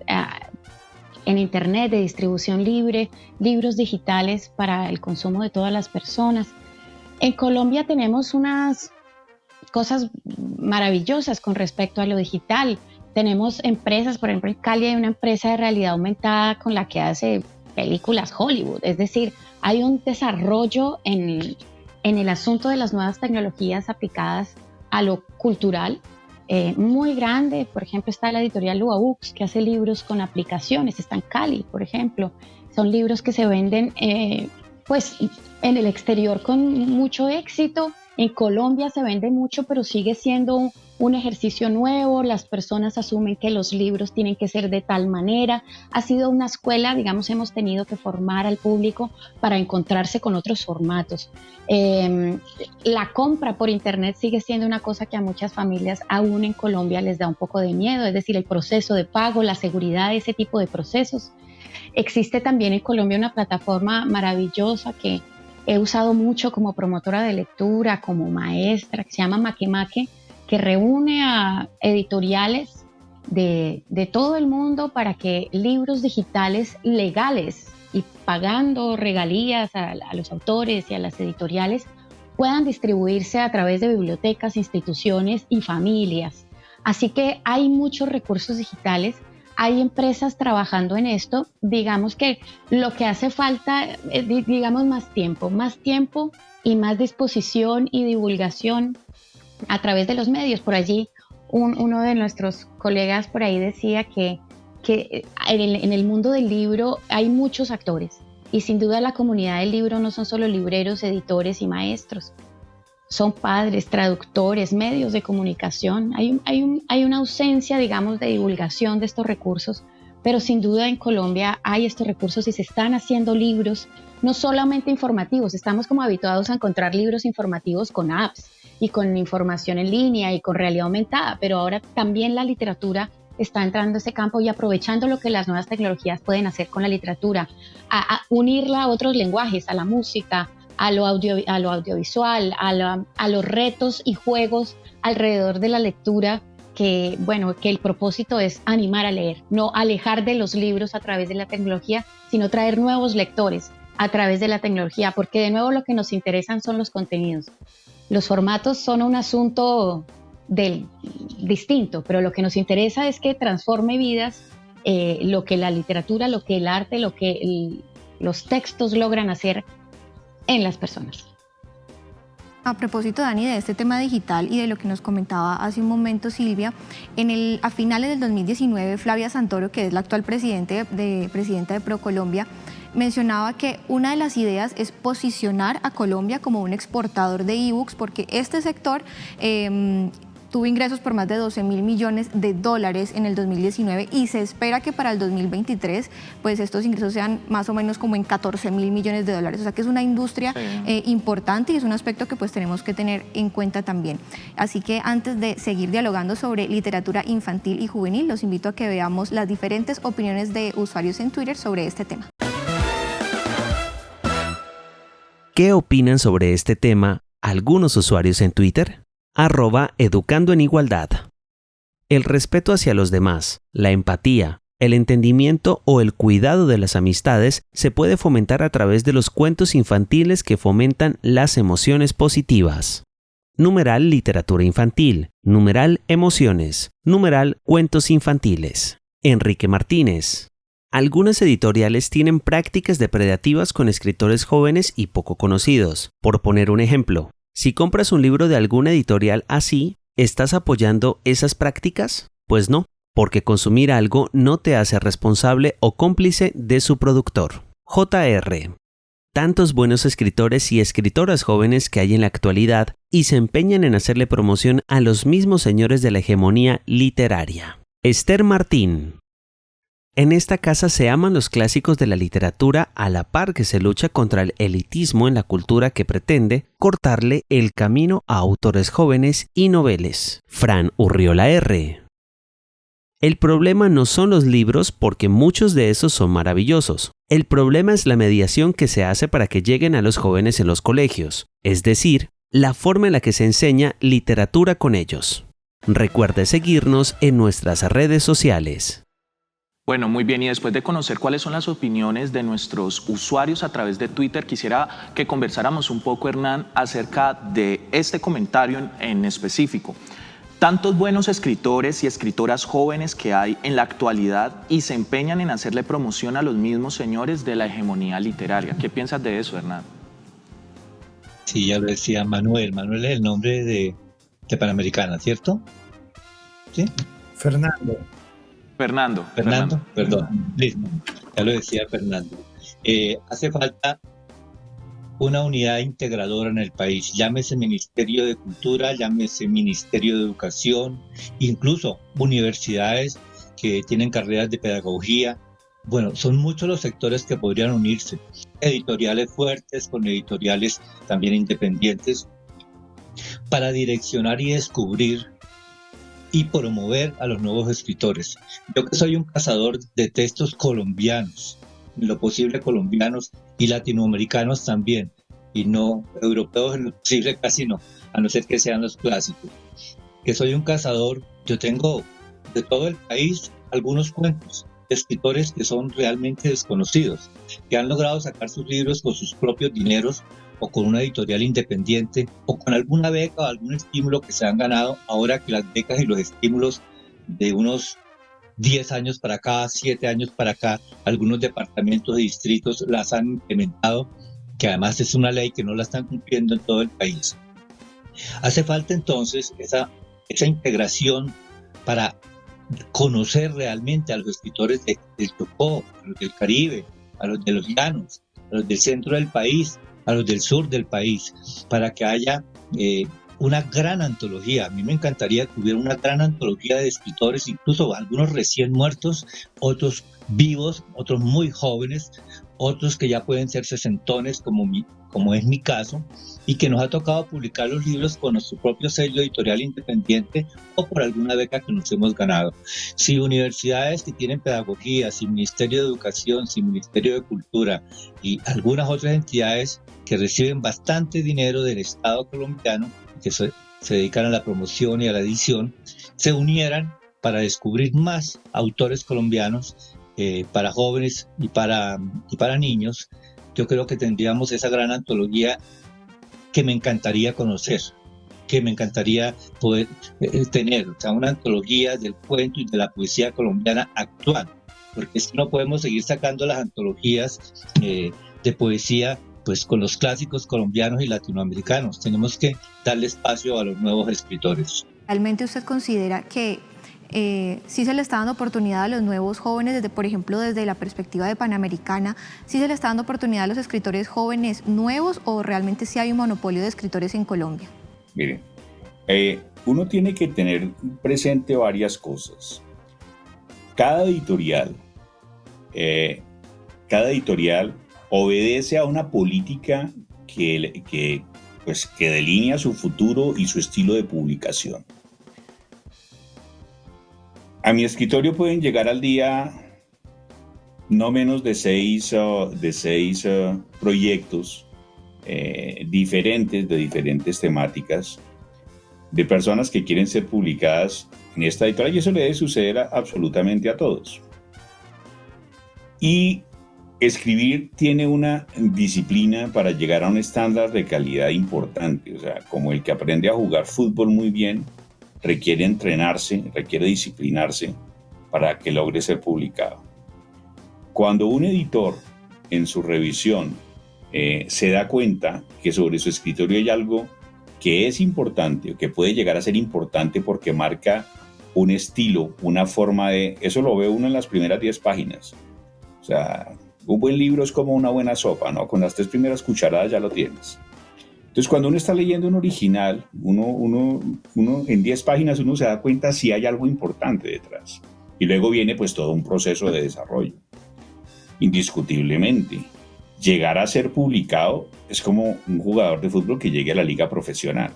en internet de distribución libre, libros digitales para el consumo de todas las personas. En Colombia tenemos unas cosas maravillosas con respecto a lo digital. Tenemos empresas, por ejemplo, en Cali hay una empresa de realidad aumentada con la que hace películas Hollywood, es decir, hay un desarrollo en el asunto de las nuevas tecnologías aplicadas a lo cultural muy grande. Por ejemplo, está la editorial Lua Books, que hace libros con aplicaciones, está en Cali, por ejemplo. Son libros que se venden pues en el exterior con mucho éxito. En Colombia se vende mucho, pero sigue siendo un ejercicio nuevo. Las personas asumen que los libros tienen que ser de tal manera. Ha sido una escuela, digamos, hemos tenido que formar al público para encontrarse con otros formatos. La compra por internet sigue siendo una cosa que a muchas familias aún en Colombia les da un poco de miedo, es decir, el proceso de pago, la seguridad de ese tipo de procesos. Existe también en Colombia una plataforma maravillosa que he usado mucho como promotora de lectura, como maestra, que se llama Makemake, que reúne a editoriales de todo el mundo para que libros digitales legales y pagando regalías a los autores y a las editoriales puedan distribuirse a través de bibliotecas, instituciones y familias. Así que hay muchos recursos digitales. Hay empresas trabajando en esto. Digamos que lo que hace falta es, digamos, más tiempo y más disposición y divulgación a través de los medios. Por allí, uno de nuestros colegas por ahí decía que en el mundo del libro hay muchos actores y sin duda la comunidad del libro no son solo libreros, editores y maestros. Son padres, traductores, medios de comunicación. Hay una ausencia, digamos, de divulgación de estos recursos, pero sin duda en Colombia hay estos recursos y se están haciendo libros, no solamente informativos. Estamos como habituados a encontrar libros informativos con apps y con información en línea y con realidad aumentada, pero ahora también la literatura está entrando a ese campo y aprovechando lo que las nuevas tecnologías pueden hacer con la literatura, a unirla a otros lenguajes, a la música, a lo audiovisual, a los retos y juegos alrededor de la lectura, que el propósito es animar a leer, no alejar de los libros a través de la tecnología, sino traer nuevos lectores a través de la tecnología, porque de nuevo lo que nos interesan son los contenidos. Los formatos son un asunto distinto, pero lo que nos interesa es que transforme vidas, lo que la literatura, lo que el arte, lo que los textos logran hacer en las personas. A propósito, Dani, de este tema digital y de lo que nos comentaba hace un momento Silvia, a finales del 2019, Flavia Santoro, que es la actual presidenta de ProColombia, mencionaba que una de las ideas es posicionar a Colombia como un exportador de ebooks, porque este sector tuvo ingresos por más de 12.000 millones de dólares en el 2019 y se espera que para el 2023 pues estos ingresos sean más o menos como en 14.000 millones de dólares. O sea que es una industria importante y es un aspecto que pues tenemos que tener en cuenta también. Así que antes de seguir dialogando sobre literatura infantil y juvenil, los invito a que veamos las diferentes opiniones de usuarios en Twitter sobre este tema. ¿Qué opinan sobre este tema algunos usuarios en Twitter? @Educando en Igualdad. El respeto hacia los demás, la empatía, el entendimiento o el cuidado de las amistades se puede fomentar a través de los cuentos infantiles que fomentan las emociones positivas. Numeral literatura infantil, numeral emociones, numeral cuentos infantiles. Enrique Martínez. Algunas editoriales tienen prácticas depredativas con escritores jóvenes y poco conocidos. Por poner un ejemplo, si compras un libro de alguna editorial así, ¿estás apoyando esas prácticas? Pues no, porque consumir algo no te hace responsable o cómplice de su productor. J.R. Tantos buenos escritores y escritoras jóvenes que hay en la actualidad y se empeñan en hacerle promoción a los mismos señores de la hegemonía literaria. Esther Martín. En esta casa se aman los clásicos de la literatura a la par que se lucha contra el elitismo en la cultura que pretende cortarle el camino a autores jóvenes y noveles. Fran Urriola R. El problema no son los libros porque muchos de esos son maravillosos. El problema es la mediación que se hace para que lleguen a los jóvenes en los colegios, es decir, la forma en la que se enseña literatura con ellos. Recuerde seguirnos en nuestras redes sociales. Bueno, muy bien, y después de conocer cuáles son las opiniones de nuestros usuarios a través de Twitter, quisiera que conversáramos un poco, Hernán, acerca de este comentario en específico. Tantos buenos escritores y escritoras jóvenes que hay en la actualidad y se empeñan en hacerle promoción a los mismos señores de la hegemonía literaria. ¿Qué piensas de eso, Hernán? Sí, ya lo decía Manuel. Manuel es el nombre de Panamericana, ¿cierto? ¿Sí? Fernando. Fernando. Perdón. Listo. Ya lo decía Fernando. Hace falta una unidad integradora en el país, llámese Ministerio de Cultura, llámese Ministerio de Educación, incluso universidades que tienen carreras de pedagogía. Bueno, son muchos los sectores que podrían unirse, editoriales fuertes con editoriales también independientes, para direccionar y descubrir y promover a los nuevos escritores. Yo que soy un cazador de textos colombianos, en lo posible colombianos y latinoamericanos también, y no europeos en lo posible casi no, a no ser que sean los clásicos. Que soy un cazador, yo tengo de todo el país algunos cuentos de escritores que son realmente desconocidos, que han logrado sacar sus libros con sus propios dineros o con una editorial independiente o con alguna beca o algún estímulo que se han ganado, ahora que las becas y los estímulos de unos 10 años para acá, 7 años para acá, algunos departamentos y distritos las han implementado, que además es una ley que no la están cumpliendo en todo el país. Hace falta entonces esa integración para conocer realmente a los escritores del Chocó, a los del Caribe, a los de los llanos, a los del centro del país, a los del sur del país, para que haya una gran antología. A mí me encantaría que hubiera una gran antología de escritores, incluso algunos recién muertos, otros vivos, otros muy jóvenes, otros que ya pueden ser sesentones, como es mi caso, y que nos ha tocado publicar los libros con nuestro propio sello editorial independiente o por alguna beca que nos hemos ganado. Si universidades que tienen pedagogía, si Ministerio de Educación, si Ministerio de Cultura y algunas otras entidades que reciben bastante dinero del Estado colombiano, que se dedican a la promoción y a la edición, se unieran para descubrir más autores colombianos para jóvenes y para niños, yo creo que tendríamos esa gran antología que me encantaría conocer, que me encantaría poder tener, o sea, una antología del cuento y de la poesía colombiana actual, porque si no podemos seguir sacando las antologías de poesía pues con los clásicos colombianos y latinoamericanos. Tenemos que darle espacio a los nuevos escritores. ¿Realmente usted considera que sí se le está dando oportunidad a los nuevos jóvenes, desde, por ejemplo, desde la perspectiva de Panamericana, sí se le está dando oportunidad a los escritores jóvenes nuevos, o realmente sí hay un monopolio de escritores en Colombia? Mire, uno tiene que tener presente varias cosas. Cada editorial obedece a una política que delinea su futuro y su estilo de publicación. A mi escritorio pueden llegar al día no menos de seis proyectos diferentes, de diferentes temáticas, de personas que quieren ser publicadas en esta editorial, y eso le debe suceder absolutamente a todos. Y escribir tiene una disciplina para llegar a un estándar de calidad importante, o sea, como el que aprende a jugar fútbol muy bien, requiere entrenarse, requiere disciplinarse para que logre ser publicado. Cuando un editor en su revisión se da cuenta que sobre su escritorio hay algo que es importante o que puede llegar a ser importante porque marca un estilo, una forma de... Eso lo ve uno en las primeras 10 páginas. O sea, un buen libro es como una buena sopa, ¿no? Con las 3 primeras cucharadas ya lo tienes. Entonces, cuando uno está leyendo un original, uno en 10 páginas uno se da cuenta si hay algo importante detrás. Y luego viene pues todo un proceso de desarrollo. Indiscutiblemente, llegar a ser publicado es como un jugador de fútbol que llegue a la liga profesional,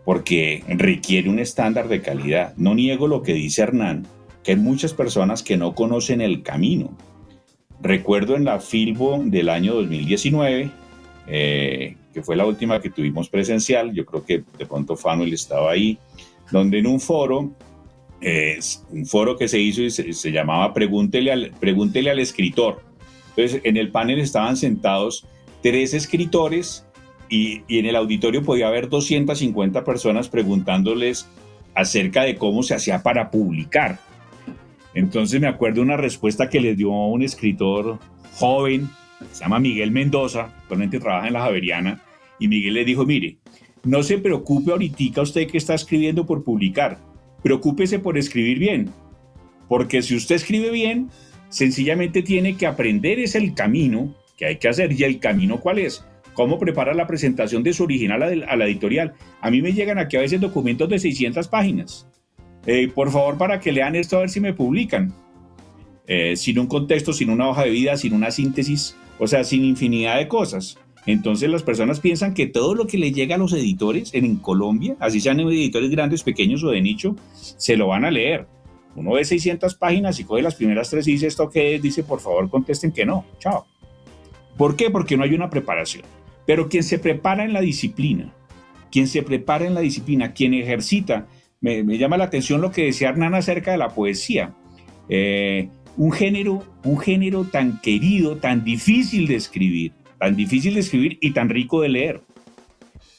porque requiere un estándar de calidad. No niego lo que dice Hernán, que hay muchas personas que no conocen el camino. Recuerdo en la Filbo del año 2019, que fue la última que tuvimos presencial, yo creo que de pronto Fanuel estaba ahí, donde en un foro que se hizo y se llamaba Pregúntele al escritor. Entonces, en el panel estaban sentados 3 escritores y en el auditorio podía haber 250 personas preguntándoles acerca de cómo se hacía para publicar. Entonces me acuerdo una respuesta que les dio un escritor joven, se llama Miguel Mendoza, actualmente trabaja en la Javeriana, y Miguel le dijo, mire, no se preocupe ahorita usted que está escribiendo por publicar, preocúpese por escribir bien, porque si usted escribe bien, sencillamente tiene que aprender es el camino que hay que hacer. ¿Y el camino cuál es? ¿Cómo prepara la presentación de su original a la editorial? A mí me llegan aquí a veces documentos de 600 páginas. Por favor, para que lean esto a ver si me publican. Sin un contexto, sin una hoja de vida, sin una síntesis, o sea, sin infinidad de cosas. Entonces las personas piensan que todo lo que le llega a los editores en Colombia, así sean editores grandes, pequeños o de nicho, se lo van a leer. Uno ve 600 páginas y coge las primeras 3 y dice, ¿esto qué es? Dice, por favor, contesten que no. Chao. ¿Por qué? Porque no hay una preparación. Pero quien se prepara en la disciplina, quien ejercita, me llama la atención lo que decía Hernán acerca de la poesía. Un género tan querido, tan difícil de escribir y tan rico de leer.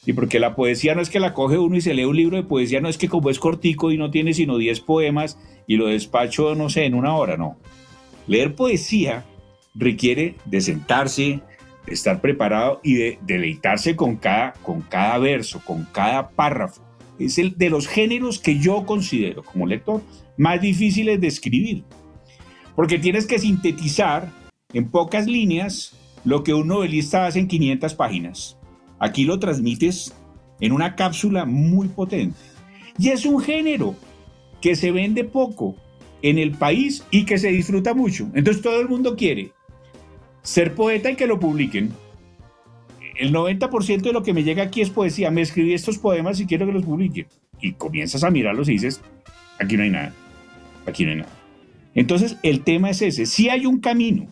Y porque la poesía no es que la coge uno y se lee un libro de poesía, no es que como es cortico y no tiene sino 10 poemas y lo despacho, no sé, en 1 hora, no. Leer poesía requiere de sentarse, de estar preparado y de deleitarse con cada verso, con cada párrafo. Es el de los géneros que yo considero como lector más difíciles de escribir. Porque tienes que sintetizar en pocas líneas lo que un novelista hace en 500 páginas. Aquí lo transmites en una cápsula muy potente. Y es un género que se vende poco en el país y que se disfruta mucho. Entonces todo el mundo quiere ser poeta y que lo publiquen. El 90% de lo que me llega aquí es poesía. Me escribí estos poemas y quiero que los publiquen. Y comienzas a mirarlos y dices, aquí no hay nada. Aquí no hay nada. Entonces el tema es ese. Sí hay un camino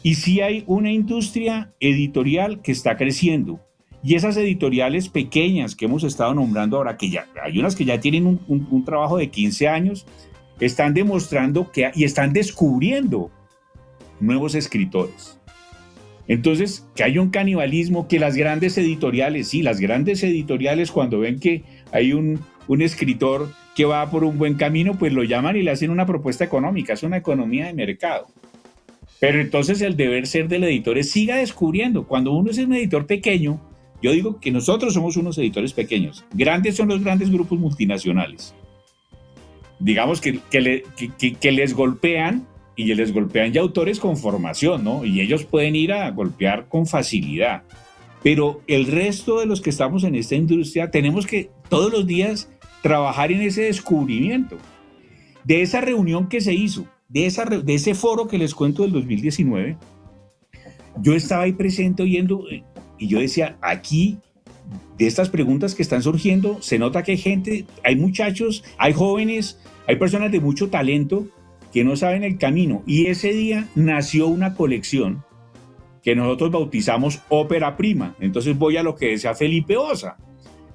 y sí hay una industria editorial que está creciendo. Y esas editoriales pequeñas que hemos estado nombrando ahora, que ya hay unas que ya tienen un trabajo de 15 años, están demostrando y están descubriendo nuevos escritores. Entonces, que hay un canibalismo, que las grandes editoriales, sí, las grandes editoriales cuando ven que hay un escritor que va por un buen camino, pues lo llaman y le hacen una propuesta económica, es una economía de mercado. Pero entonces el deber ser del editor es siga descubriendo. Cuando uno es un editor pequeño, yo digo que nosotros somos unos editores pequeños. Grandes son los grandes grupos multinacionales. Digamos que les golpean y les golpean ya autores con formación, ¿no? Y ellos pueden ir a golpear con facilidad. Pero el resto de los que estamos en esta industria tenemos que todos los días trabajar en ese descubrimiento. De esa reunión que se hizo, de ese foro que les cuento del 2019, yo estaba ahí presente oyendo y yo decía, aquí, de estas preguntas que están surgiendo, se nota que hay gente, hay muchachos, hay jóvenes, hay personas de mucho talento que no saben el camino. Y ese día nació una colección que nosotros bautizamos ópera prima. Entonces voy a lo que decía Felipe Osa,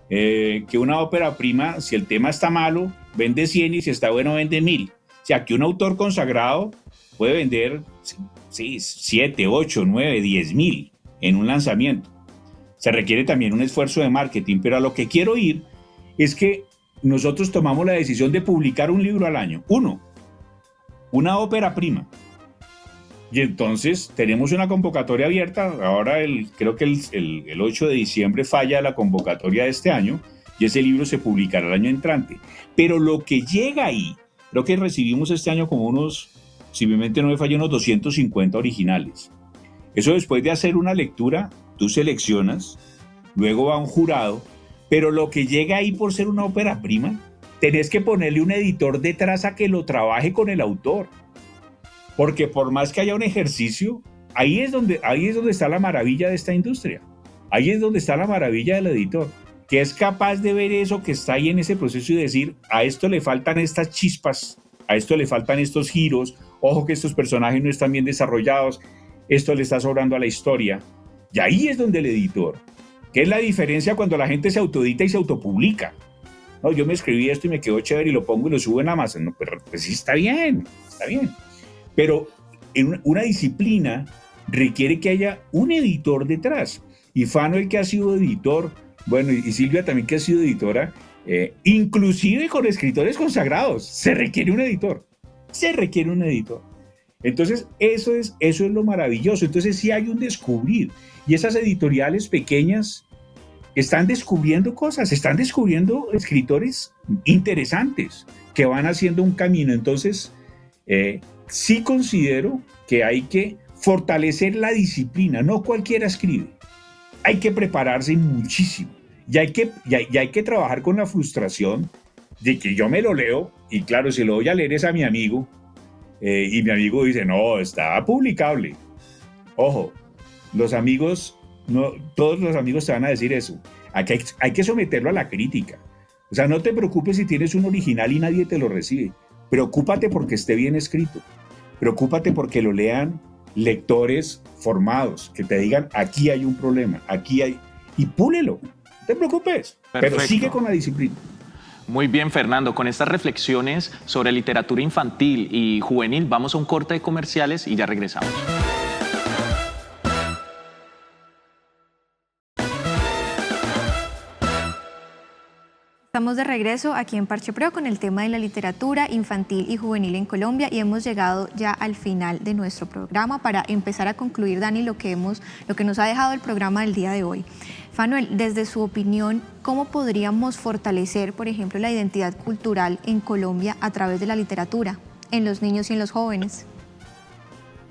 que una ópera prima, si el tema está malo, vende 100 y si está bueno, vende 1000. O sea, que un autor consagrado puede vender 7, 8, 9, 10 mil en un lanzamiento. Se requiere también un esfuerzo de marketing, pero a lo que quiero ir es que nosotros tomamos la decisión de publicar un libro al año. Una ópera prima. Y entonces tenemos una convocatoria abierta. Ahora creo que el 8 de diciembre falla la convocatoria de este año y ese libro se publicará el año entrante. Pero lo que llega ahí, creo que recibimos este año como unos, si mi mente no me falla, unos 250 originales. Eso después de hacer una lectura, tú seleccionas, luego va un jurado, pero lo que llega ahí por ser una ópera prima, tenés que ponerle un editor detrás a que lo trabaje con el autor. Porque por más que haya un ejercicio, ahí es donde está la maravilla de esta industria. Ahí es donde está la maravilla del editor, que es capaz de ver eso que está ahí en ese proceso y decir, a esto le faltan estas chispas a esto le faltan estos giros, ojo que estos personajes no están bien desarrollados, esto le está sobrando a la historia. Y ahí es donde el editor, que es la diferencia cuando la gente se autoedita y se autopublica. No, yo me escribí esto y me quedó chévere y lo pongo y lo subo en Amazon. No, pero pues sí, está bien. Pero en una disciplina requiere que haya un editor detrás. Y Fanuel, que ha sido editor, bueno, y Silvia también, que ha sido editora, inclusive con escritores consagrados, se requiere un editor. Entonces, eso es lo maravilloso. Entonces, sí hay un descubrir. Y esas editoriales pequeñas están descubriendo cosas, están descubriendo escritores interesantes que van haciendo un camino. Entonces, sí considero que hay que fortalecer la disciplina. No cualquiera escribe. Hay que prepararse muchísimo. Y hay que trabajar con la frustración de que yo me lo leo y claro, si lo voy a leer es a mi amigo y mi amigo dice, no, está publicable. Ojo, los amigos, no, todos los amigos te van a decir eso. Hay que someterlo a la crítica. O sea, no te preocupes si tienes un original y nadie te lo recibe. Preocúpate porque esté bien escrito. Preocúpate porque lo lean lectores formados, que te digan, aquí hay un problema, aquí hay... Y púlelo, no te preocupes. Perfecto. Pero sigue con la disciplina. Muy bien, Fernando. Con estas reflexiones sobre literatura infantil y juvenil, vamos a un corte de comerciales y ya regresamos. Estamos de regreso aquí en Parche Pro con el tema de la literatura infantil y juvenil en Colombia y hemos llegado ya al final de nuestro programa para empezar a concluir, Dani, lo que nos ha dejado el programa del día de hoy. Fanuel, desde su opinión, ¿cómo podríamos fortalecer, por ejemplo, la identidad cultural en Colombia a través de la literatura, en los niños y en los jóvenes?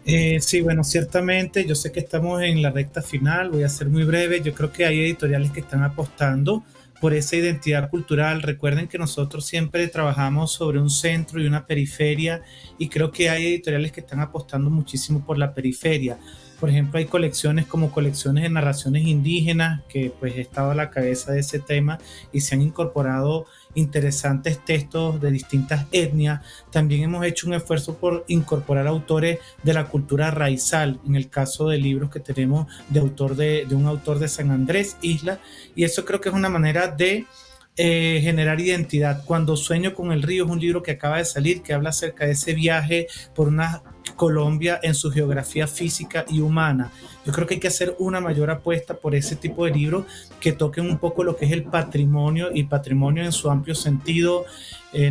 Sí, bueno, ciertamente, yo sé que estamos en la recta final, voy a ser muy breve. Yo creo que hay editoriales que están apostando por esa identidad cultural. Recuerden que nosotros siempre trabajamos sobre un centro y una periferia y creo que hay editoriales que están apostando muchísimo por la periferia. Por ejemplo, hay colecciones como colecciones de narraciones indígenas que pues he estado a la cabeza de ese tema y se han incorporado interesantes textos de distintas etnias. También hemos hecho un esfuerzo por incorporar autores de la cultura raizal, en el caso de libros que tenemos de un autor de San Andrés Isla, y eso creo que es una manera de generar identidad. Cuando sueño con el río es un libro que acaba de salir que habla acerca de ese viaje por una Colombia en su geografía física y humana. Yo creo que hay que hacer una mayor apuesta por ese tipo de libros que toquen un poco lo que es el patrimonio y patrimonio en su amplio sentido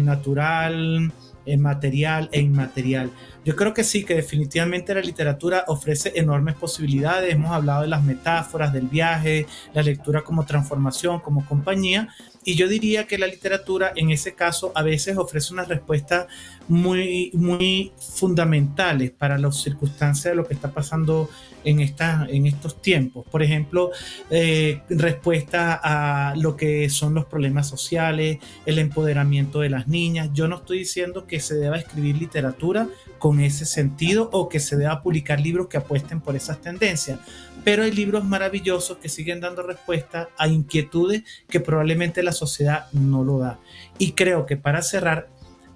natural, material e inmaterial. Yo creo que sí, que definitivamente la literatura ofrece enormes posibilidades. Hemos hablado de las metáforas, del viaje, la lectura como transformación, como compañía, y yo diría que la literatura en ese caso a veces ofrece unas respuestas muy, muy fundamentales para las circunstancias de lo que está pasando en estos tiempos. Por ejemplo, respuesta a lo que son los problemas sociales, el empoderamiento de las niñas. Yo no estoy diciendo que se deba escribir literatura con ese sentido o que se deba publicar libros que apuesten por esas tendencias, pero hay libros maravillosos que siguen dando respuesta a inquietudes que probablemente la sociedad no lo da. Y creo que para cerrar,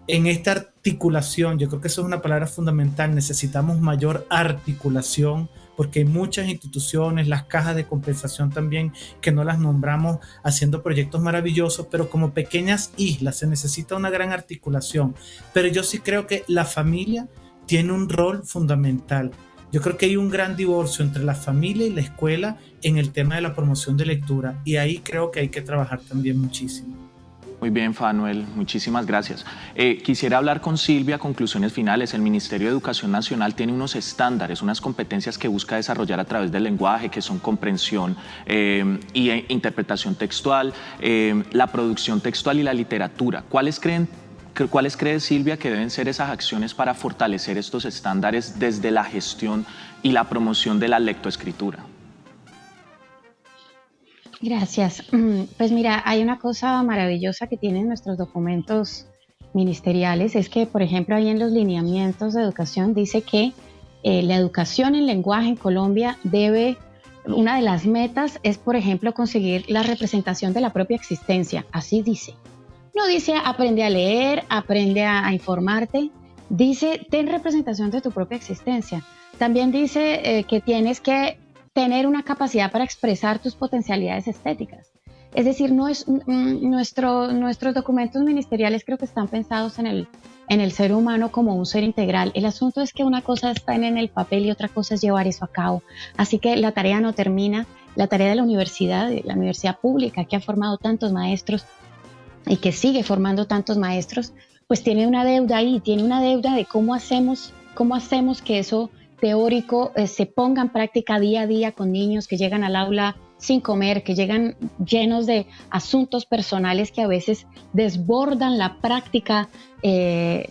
en esta articulación, yo creo que eso es una palabra fundamental, necesitamos mayor articulación porque hay muchas instituciones, las cajas de compensación también, que no las nombramos, haciendo proyectos maravillosos, pero como pequeñas islas se necesita una gran articulación. Pero yo sí creo que la familia tiene un rol fundamental. Yo creo que hay un gran divorcio entre la familia y la escuela en el tema de la promoción de lectura y ahí creo que hay que trabajar también muchísimo. Muy bien, Fanuel, muchísimas gracias. Quisiera hablar con Silvia, conclusiones finales. El Ministerio de Educación Nacional tiene unos estándares, unas competencias que busca desarrollar a través del lenguaje, que son comprensión y interpretación textual, la producción textual y la literatura. ¿Cuáles cree Silvia que deben ser esas acciones para fortalecer estos estándares desde la gestión y la promoción de la lectoescritura? Gracias. Pues mira, hay una cosa maravillosa que tienen nuestros documentos ministeriales, es que, por ejemplo, ahí en los lineamientos de educación dice que la educación en lenguaje en Colombia una de las metas es, por ejemplo, conseguir la representación de la propia existencia, así dice. No dice aprende a leer, aprende a informarte, dice ten representación de tu propia existencia. También dice que tienes que tener una capacidad para expresar tus potencialidades estéticas. Es decir, no es, nuestros documentos ministeriales creo que están pensados en el ser humano como un ser integral. El asunto es que una cosa está en el papel y otra cosa es llevar eso a cabo. Así que la tarea no termina. La tarea de la universidad pública que ha formado tantos maestros y que sigue formando tantos maestros, pues tiene una deuda ahí, tiene una deuda de cómo hacemos que eso teórico se ponga en práctica día a día con niños que llegan al aula sin comer, que llegan llenos de asuntos personales que a veces desbordan la práctica de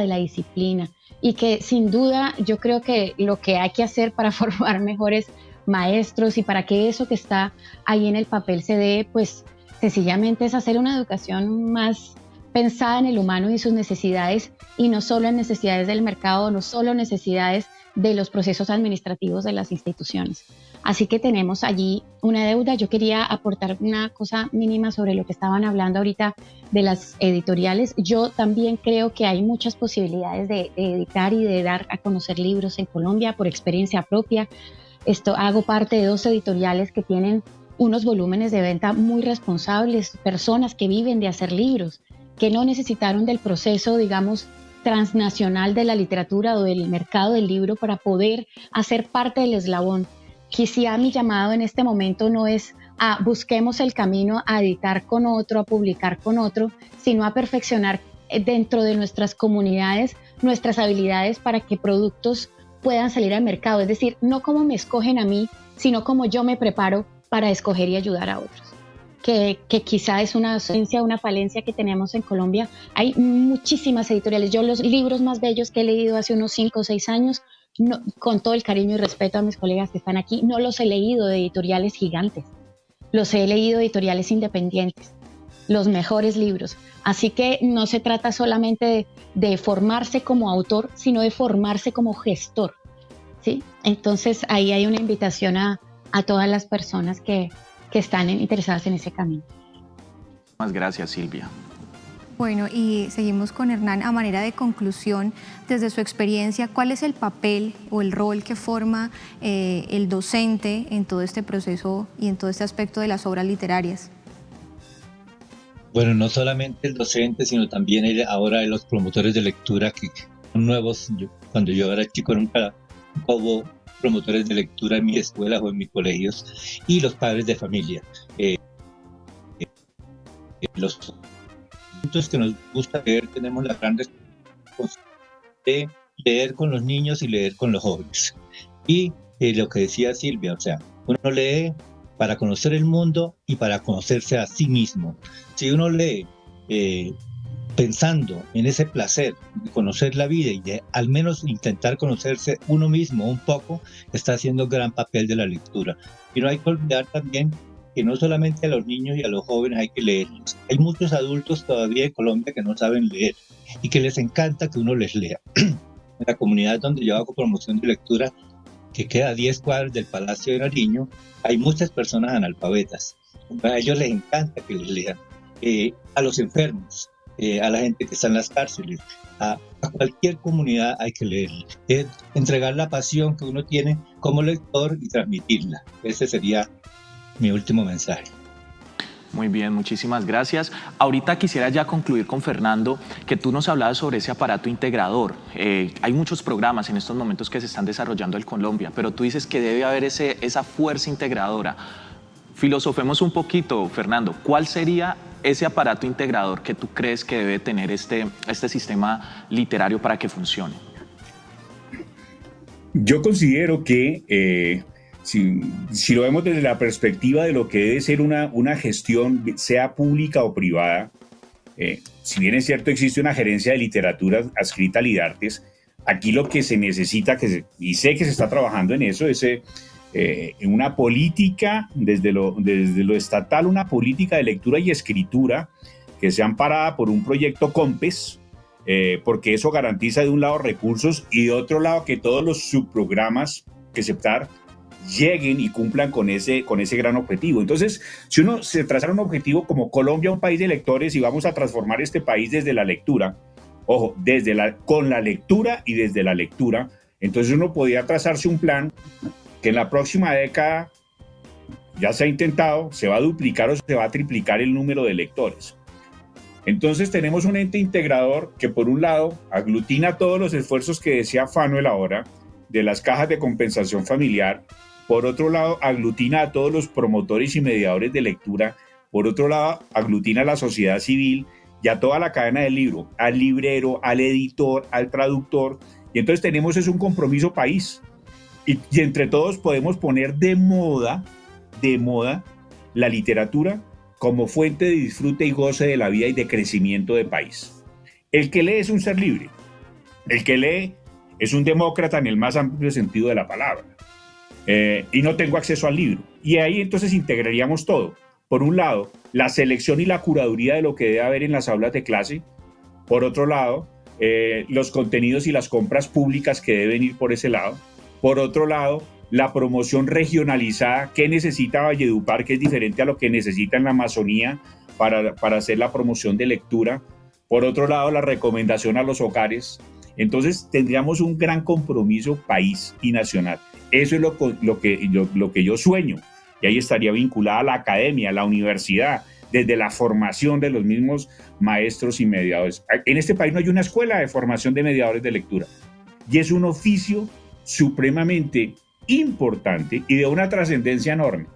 la disciplina, y que sin duda yo creo que lo que hay que hacer para formar mejores maestros y para que eso que está ahí en el papel se dé, pues sencillamente es hacer una educación más pensada en el humano y sus necesidades, y no solo en necesidades del mercado, no solo en necesidades de los procesos administrativos de las instituciones. Así que tenemos allí una deuda. Yo quería aportar una cosa mínima sobre lo que estaban hablando ahorita de las editoriales. Yo también creo que hay muchas posibilidades de editar y de dar a conocer libros en Colombia por experiencia propia. Hago parte de 2 editoriales que tienen unos volúmenes de venta muy responsables, personas que viven de hacer libros, que no necesitaron del proceso, digamos, transnacional de la literatura o del mercado del libro para poder hacer parte del eslabón. Quizá mi llamado en este momento no es a busquemos el camino a editar con otro, a publicar con otro, sino a perfeccionar dentro de nuestras comunidades nuestras habilidades para que productos puedan salir al mercado. Es decir, no como me escogen a mí, sino como yo me preparo para escoger y ayudar a otros. Que quizá es una ausencia, una falencia que tenemos en Colombia. Hay muchísimas editoriales. Yo los libros más bellos que he leído hace unos 5 o 6 años, no, con todo el cariño y respeto a mis colegas que están aquí, no los he leído de editoriales gigantes. Los he leído de editoriales independientes. Los mejores libros. Así que no se trata solamente de formarse como autor, sino de formarse como gestor, ¿sí? Entonces ahí hay una invitación a todas las personas que están interesadas en ese camino. Muchas gracias, Silvia. Bueno, y seguimos con Hernán. A manera de conclusión, desde su experiencia, ¿cuál es el papel o el rol que forma el docente en todo este proceso y en todo este aspecto de las obras literarias? Bueno, no solamente el docente, sino también ahora los promotores de lectura, que son nuevos. Cuando yo era chico nunca hubo promotores de lectura en mis escuelas o en mis colegios, y los padres de familia. Los puntos que nos gusta leer, tenemos la gran responsabilidad de leer con los niños y leer con los jóvenes. Y lo que decía Silvia, o sea, uno lee para conocer el mundo y para conocerse a sí mismo. Si uno lee pensando en ese placer de conocer la vida y de al menos intentar conocerse uno mismo un poco, está haciendo gran papel de la lectura. Y no hay que olvidar también que no solamente a los niños y a los jóvenes hay que leerlos. Hay muchos adultos todavía en Colombia que no saben leer y que les encanta que uno les lea. En la comunidad donde yo hago promoción de lectura, que queda a 10 cuadras del Palacio de Nariño, hay muchas personas analfabetas. A ellos les encanta que les lean. A los enfermos, a la gente que está en las cárceles, a cualquier comunidad hay que leerle. Entregar la pasión que uno tiene como lector y transmitirla. Ese sería mi último mensaje. Muy bien, muchísimas gracias. Ahorita quisiera ya concluir con Fernando, que tú nos hablabas sobre ese aparato integrador. Hay muchos programas en estos momentos que se están desarrollando en Colombia, pero tú dices que debe haber esa fuerza integradora. Filosofemos un poquito, Fernando. ¿Cuál sería ese aparato integrador que tú crees que debe tener este sistema literario para que funcione? Yo considero que si lo vemos desde la perspectiva de lo que debe ser una gestión, sea pública o privada, si bien es cierto existe una gerencia de literatura adscrita a Lidartes, aquí lo que se necesita, y sé que se está trabajando en eso, es en una política, desde lo estatal, una política de lectura y escritura que sea amparada por un proyecto COMPES, porque eso garantiza de un lado recursos y de otro lado que todos los subprogramas que aceptar lleguen y cumplan con ese gran objetivo. Entonces, si uno se trazara un objetivo como Colombia, un país de lectores, y vamos a transformar este país desde la lectura, ojo, con la lectura y desde la lectura, entonces uno podría trazarse un plan que en la próxima década, ya se ha intentado, se va a duplicar o se va a triplicar el número de lectores. Entonces tenemos un ente integrador que por un lado aglutina todos los esfuerzos que decía Fanuel ahora, de las cajas de compensación familiar, por otro lado aglutina a todos los promotores y mediadores de lectura, por otro lado aglutina a la sociedad civil y a toda la cadena del libro, al librero, al editor, al traductor, y entonces tenemos un compromiso país, y entre todos podemos poner de moda la literatura como fuente de disfrute y goce de la vida y de crecimiento de país. El que lee es un ser libre, el que lee es un demócrata en el más amplio sentido de la palabra, y no tengo acceso al libro, y ahí entonces integraríamos todo. Por un lado, la selección y la curaduría de lo que debe haber en las aulas de clase. Por otro lado, los contenidos y las compras públicas que deben ir por ese lado. Por otro lado, la promoción regionalizada que necesita Valledupar, que es diferente a lo que necesita en la Amazonía para hacer la promoción de lectura. Por otro lado, la recomendación a los hogares. Entonces, tendríamos un gran compromiso país y nacional. Eso es lo que yo sueño. Y ahí estaría vinculada la academia, la universidad, desde la formación de los mismos maestros y mediadores. En este país no hay una escuela de formación de mediadores de lectura. Y es un oficio supremamente importante y de una trascendencia enorme.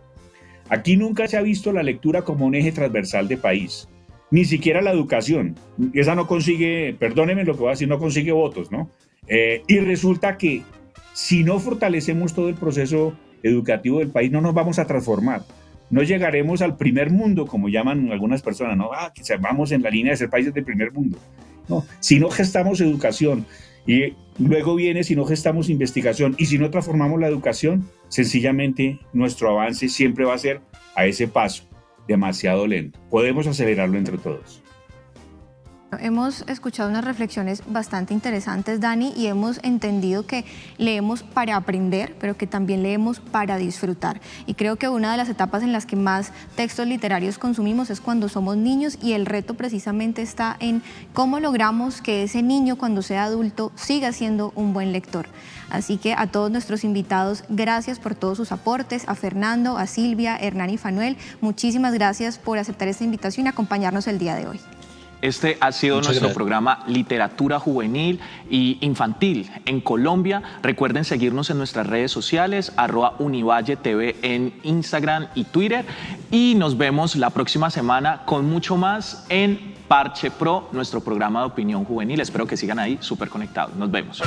Aquí nunca se ha visto la lectura como un eje transversal de país, ni siquiera la educación. Esa no consigue, perdónenme lo que voy a decir, no consigue votos, ¿no? Y resulta que si no fortalecemos todo el proceso educativo del país, no nos vamos a transformar. No llegaremos al primer mundo, como llaman algunas personas, ¿no? Que vamos en la línea de ser países del primer mundo. No, si no gestamos educación, y luego viene si no gestamos investigación, y si no transformamos la educación, sencillamente nuestro avance siempre va a ser a ese paso demasiado lento. Podemos acelerarlo entre todos. Hemos escuchado unas reflexiones bastante interesantes, Dani, y hemos entendido que leemos para aprender, pero que también leemos para disfrutar. Y creo que una de las etapas en las que más textos literarios consumimos es cuando somos niños, y el reto precisamente está en cómo logramos que ese niño, cuando sea adulto, siga siendo un buen lector. Así que a todos nuestros invitados, gracias por todos sus aportes, a Fernando, a Silvia, Hernán y Fanuel, muchísimas gracias por aceptar esta invitación y acompañarnos el día de hoy. Este ha sido nuestro programa Literatura Juvenil y Infantil en Colombia. Recuerden seguirnos en nuestras redes sociales, @UnivalleTV en Instagram y Twitter. Y nos vemos la próxima semana con mucho más en Parche Pro, nuestro programa de opinión juvenil. Espero que sigan ahí súper conectados. Nos vemos.